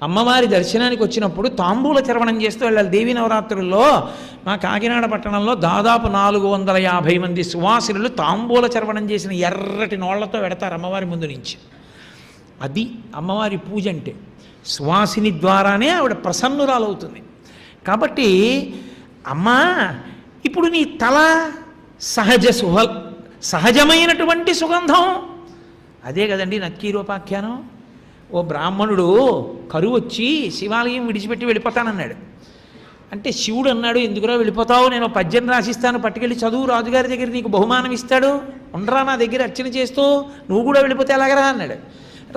అమ్మవారి దర్శనానికి వచ్చినప్పుడు తాంబూల చర్వణం చేస్తూ వెళ్ళాలి. దేవీ నవరాత్రుల్లో మా కాకినాడ పట్టణంలో దాదాపు 450 మంది సువాసినులు తాంబూల చర్వణం చేసిన ఎర్రటి నోళ్లతో వెడతారు అమ్మవారి ముందు నుంచి. అది అమ్మవారి పూజ అంటే. సువాసిని ద్వారానే ఆవిడ ప్రసన్నురాలవుతుంది. కాబట్టి అమ్మా, ఇప్పుడు నీ తల సహజమైనటువంటి సుగంధం అదే కదండి నక్కీరోపాఖ్యానం. ఓ బ్రాహ్మణుడు కరువు వచ్చి శివాలయం విడిచిపెట్టి వెళ్ళిపోతానన్నాడు. అంటే శివుడు అన్నాడు, ఎందుకురా వెళ్ళిపోతావు, నేను పద్యం రాసిస్తాను, పట్టుకెళ్ళి చదువు, రాజుగారి దగ్గర నీకు బహుమానం ఇస్తాడు, ఉండరా నా దగ్గర అర్చన చేస్తూ, నువ్వు కూడా వెళ్ళిపోతే ఎలాగరా అన్నాడు.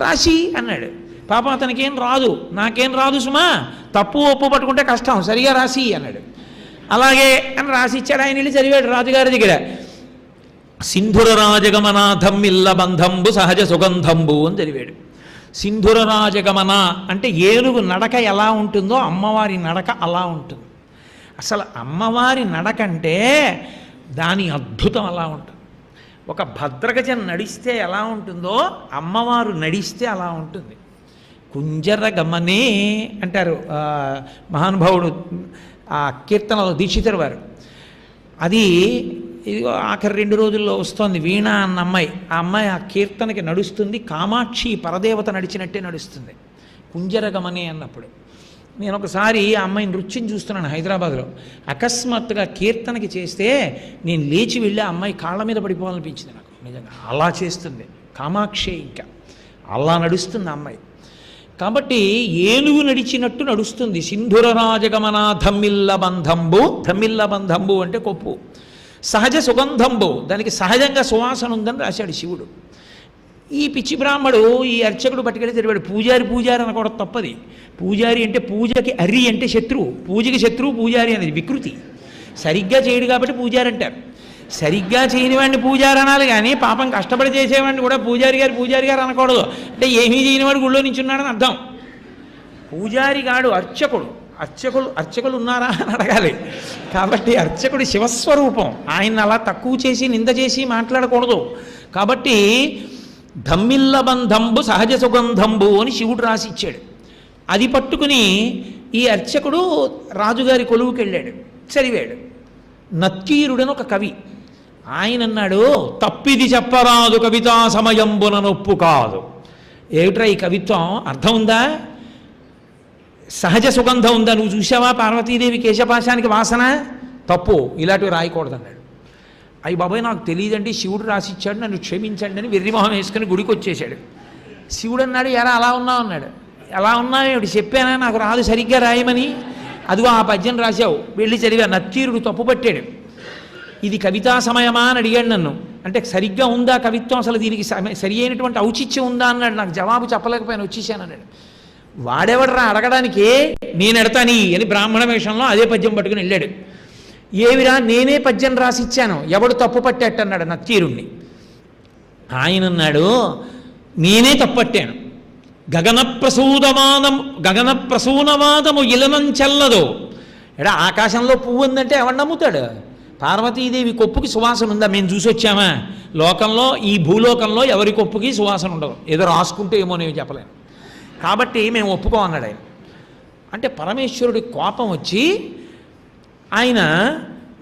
రాసి అన్నాడు. పాపం అతనికేం రాదు, నాకేం రాదు సుమా, తప్పు ఒప్పు పట్టుకుంటే కష్టం, సరిగా రాసి అన్నాడు. అలాగే అని రాసి ఇచ్చాడు. ఆయన వెళ్ళి చదివాడు రాజుగారి దగ్గర. సింధుర రాజగమనాథమ్మిల్ల బంధంబు సహజ సుగంధంబు అని చదివాడు. సింధుర రాజగమన అంటే ఏనుగు నడక ఎలా ఉంటుందో అమ్మవారి నడక అలా ఉంటుంది. అసలు అమ్మవారి నడక అంటే దాని అద్భుతం అలా ఉంటుంది. ఒక భద్రగజం నడిస్తే ఎలా ఉంటుందో అమ్మవారు నడిస్తే అలా ఉంటుంది. కుంజర గమనే అంటారు మహానుభావుడు ఆ కీర్తనలో దీక్షితుల వారు. అది ఇదిగో ఆఖరి 2 రోజుల్లో వస్తోంది వీణ అన్న అమ్మాయి. ఆ అమ్మాయి ఆ కీర్తనకి నడుస్తుంది, కామాక్షి పరదేవత నడిచినట్టే నడుస్తుంది కుంజరగమనే అన్నప్పుడు. నేను ఒకసారి ఆ అమ్మాయి నృత్యం చూస్తున్నాను హైదరాబాద్లో. అకస్మాత్తుగా కీర్తనకి చేస్తే నేను లేచి వెళ్ళి ఆ అమ్మాయి కాళ్ళ మీద పడిపోవాలనిపించింది నాకు. నిజంగా అలా చేస్తుంది కామాక్షి, ఇంకా అలా నడుస్తుంది ఆ అమ్మాయి. కాబట్టి ఏనుగు నడిచినట్టు నడుస్తుంది. సింధుర రాజగమన ధమ్మిల్ల బంధంబు, ధమ్మిల్ల బంధంబు అంటే కొప్పు, సహజ సుగంధంబు దానికి సహజంగా సువాసన ఉందని రాశాడు శివుడు. ఈ పిచ్చి బ్రాహ్మడు ఈ అర్చకుడు పట్టుకెళ్ళి తిరిగాడు. పూజారి అనకూడదు, తప్పది. పూజారి అంటే పూజకి అర్రి అంటే శత్రువు, పూజకి శత్రువు పూజారి అనేది వికృతి. సరిగ్గా చేయడు కాబట్టి పూజారి అంటారు. సరిగ్గా చేయని వాడిని పూజారి అనాలి కానీ పాపం కష్టపడి చేసేవాడిని కూడా పూజారి గారు అనకూడదు. అంటే ఏమీ చేయనివాడు గుళ్ళో నించున్నాడని అర్థం. పూజారి గాడు అర్చకుడు. అర్చకులు ఉన్నారా అని అడగాలి. కాబట్టి అర్చకుడి శివస్వరూపం. ఆయన అలా తక్కువ చేసి నింద చేసి మాట్లాడకూడదు. కాబట్టి ధమ్మిల్ల బంధంబు సహజ సుగంధంబు అని శివుడు రాసి ఇచ్చాడు. అది పట్టుకుని ఈ అర్చకుడు రాజుగారి కొలువుకి వెళ్ళాడు, చదివాడు. నక్కీరుడని ఒక కవి, ఆయన అన్నాడు, తప్పిది చెప్పరాదు కవితా సమయంబున నొప్పు కాదు. ఏమిట్రా ఈ కవిత్వం, అర్థం ఉందా? సహజ సుగంధం ఉందా? నువ్వు చూసావా పార్వతీదేవి కేశపాశానికి వాసన? తప్పు, ఇలాంటివి రాయకూడదన్నాడు. అయ్యి బాబాయ్ నాకు తెలియదండి, శివుడు రాసిచ్చాడు, నన్ను క్షమించండి అని వెర్రిమొహం వేసుకుని గుడికి వచ్చేసాడు. శివుడు అన్నాడు, ఎరా అలా ఉన్నావు అన్నాడు. ఎలా ఉన్నావు ఏమిటి, చెప్పానా నాకు రాదు సరిగ్గా రాయమని? అదిగో ఆ పద్యం రాశావు, వెళ్ళి చదివా. నత్తీరుడు తప్పు పట్టాడు. ఇది కవితా సమయమా అని అడిగాడు నన్ను. అంటే సరిగ్గా ఉందా కవిత్వం, అసలు దీనికి సరి అయినటువంటి ఔచిత్యం ఉందా అన్నాడు. నాకు జవాబు చెప్పలేకపోయాను, వచ్చేసాను అన్నాడు. వాడెవడరా అడగడానికి, నేను ఎడతాని అని బ్రాహ్మణ వేషంలో అదే పద్యం పట్టుకుని వెళ్ళాడు. ఏమిరా నేనే పద్యం రాసిచ్చాను, ఎవడు తప్పు పట్టేట్టన్నాడు నత్తీరుణ్ణి. ఆయన అన్నాడు, నేనే తప్పట్టాను. గగన ప్రసూనవాదము ఇలనం చెల్లదు. ఎడా ఆకాశంలో పువ్వు ఉందంటే ఎవడు నమ్ముతాడు? పార్వతీదేవి కొప్పుకి సువాసన ఉందా? మేము చూసి వచ్చామా? లోకంలో, ఈ భూలోకంలో ఎవరి కొప్పుకి సువాసన ఉండదు. ఏదో రాసుకుంటే ఏమో నేను చెప్పలేను. కాబట్టి మేము ఒప్పుకోమన్నాడు ఆయన. అంటే పరమేశ్వరుడి కోపం వచ్చి ఆయన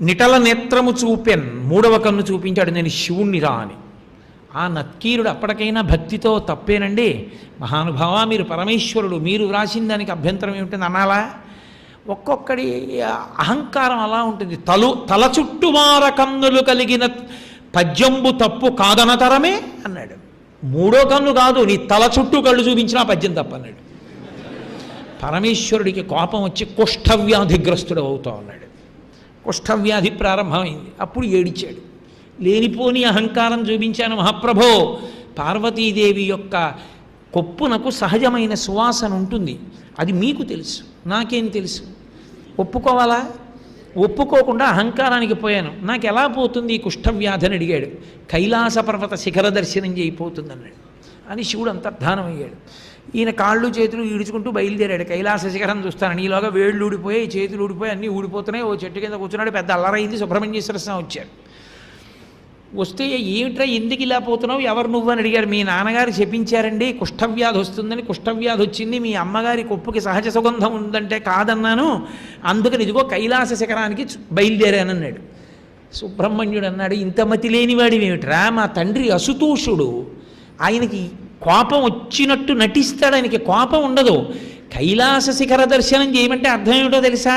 నిటల నేత్రము చూపాను, 3వ కన్ను చూపించాడు, నేను శివుణ్ణి రా అని. ఆ నక్కీరుడు అప్పటికైనా భక్తితో, తప్పేనండి మహానుభావ, మీరు పరమేశ్వరుడు, మీరు వ్రాసిన దానికి అభ్యంతరం ఏమిటంది అనాలా? ఒక్కొక్కడి అహంకారం అలా ఉంటుంది. తల చుట్టుమార కన్నులు కలిగిన పద్యంబు తప్పు కాదనతరమే అన్నాడు. 3వ కన్ను కాదు, నీ తల చుట్టూ కళ్ళు చూపించినా పద్యం తప్పన్నాడు. పరమేశ్వరుడికి కోపం వచ్చి కుష్ఠవ్యాధిగ్రస్తుడు అవుతా ఉన్నాడు. కుష్ఠవ్యాధి ప్రారంభమైంది. అప్పుడు ఏడిచాడు. లేనిపోని అహంకారం చూపించాను మహాప్రభో, పార్వతీదేవి యొక్క కొప్పునకు సహజమైన సువాసన ఉంటుంది. అది మీకు తెలుసు, నాకేం తెలుసు? ఒప్పుకోవాలా? ఒప్పుకోకుండా అహంకారానికి పోయాను. నాకు ఎలా పోతుంది ఈ కుష్ఠవ్యాధి అని అడిగాడు. కైలాస పర్వత శిఖర దర్శనం చేయిపోతుంది అన్నాడు. అని శివుడు అంతర్ధానం అయ్యాడు. ఈయన కాళ్ళు చేతులు ఈడుచుకుంటూ బయలుదేరాడు. కైలాస శిఖరం చూస్తానని. ఈలోగా వేళ్ళు ఊడిపోయాయి, చేతులు ఊడిపోయి అన్నీ ఊడిపోతున్నాయి. ఓ చెట్టు కింద కూర్చున్నాడు. పెద్ద అల్లరైంది. సుబ్రహ్మణ్యేశ్వర స్వామి వచ్చారు. వస్తే ఏమిట్రా ఎందుకు ఇలా పోతున్నావు, ఎవరు నువ్వు అని అడిగారు. మీ నాన్నగారు చెప్పించారండి కుష్ఠవ్యాధి వస్తుందని. కుష్ఠవ్యాధి వచ్చింది, మీ అమ్మగారి కొప్పుకి సహజ సుగంధం ఉందంటే కాదన్నాను, అందుకని ఇదిగో కైలాస శిఖరానికి బయలుదేరానన్నాడు. సుబ్రహ్మణ్యుడు అన్నాడు, ఇంత మతి లేనివాడివి ఏమిట్రా, మా తండ్రి అసుతోషుడు, ఆయనకి కోపం వచ్చినట్టు నటిస్తాడు, ఆయనకి కోపం ఉండదు. కైలాస శిఖర దర్శనం చేయమంటే అర్థం ఏమిటో తెలుసా?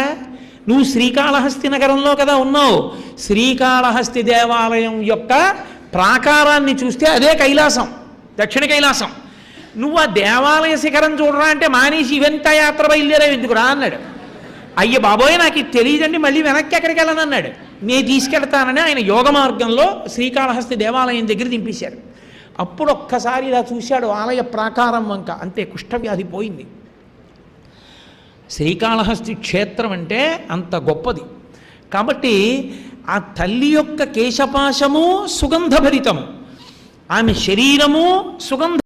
నువ్వు శ్రీకాళహస్తి నగరంలో కదా ఉన్నావు. శ్రీకాళహస్తి దేవాలయం యొక్క ప్రాకారాన్ని చూస్తే అదే కైలాసం, దక్షిణ కైలాసం. నువ్వు ఆ దేవాలయ శిఖరం చూడరా అంటే మానేసి ఇవంతా యాత్ర బయలుదేరావు ఎందుకురా అన్నాడు. అయ్య బాబోయ్ నాకు ఇది తెలియదండి, మళ్ళీ వెనక్కి ఎక్కడికి వెళ్ళనన్నాడు. నేను తీసుకెళ్తానని ఆయన యోగ మార్గంలో శ్రీకాళహస్తి దేవాలయం దగ్గర దింపేశారు. అప్పుడు ఒక్కసారి ఇలా చూశాడు ఆలయ ప్రాకారం వంక, అంతే కుష్ఠవ్యాధి పోయింది. శ్రీకాళహస్తి క్షేత్రం అంటే అంత గొప్పది. కాబట్టి ఆ తల్లి యొక్క కేశపాశము సుగంధభరితము, ఆమె శరీరము సుగంధ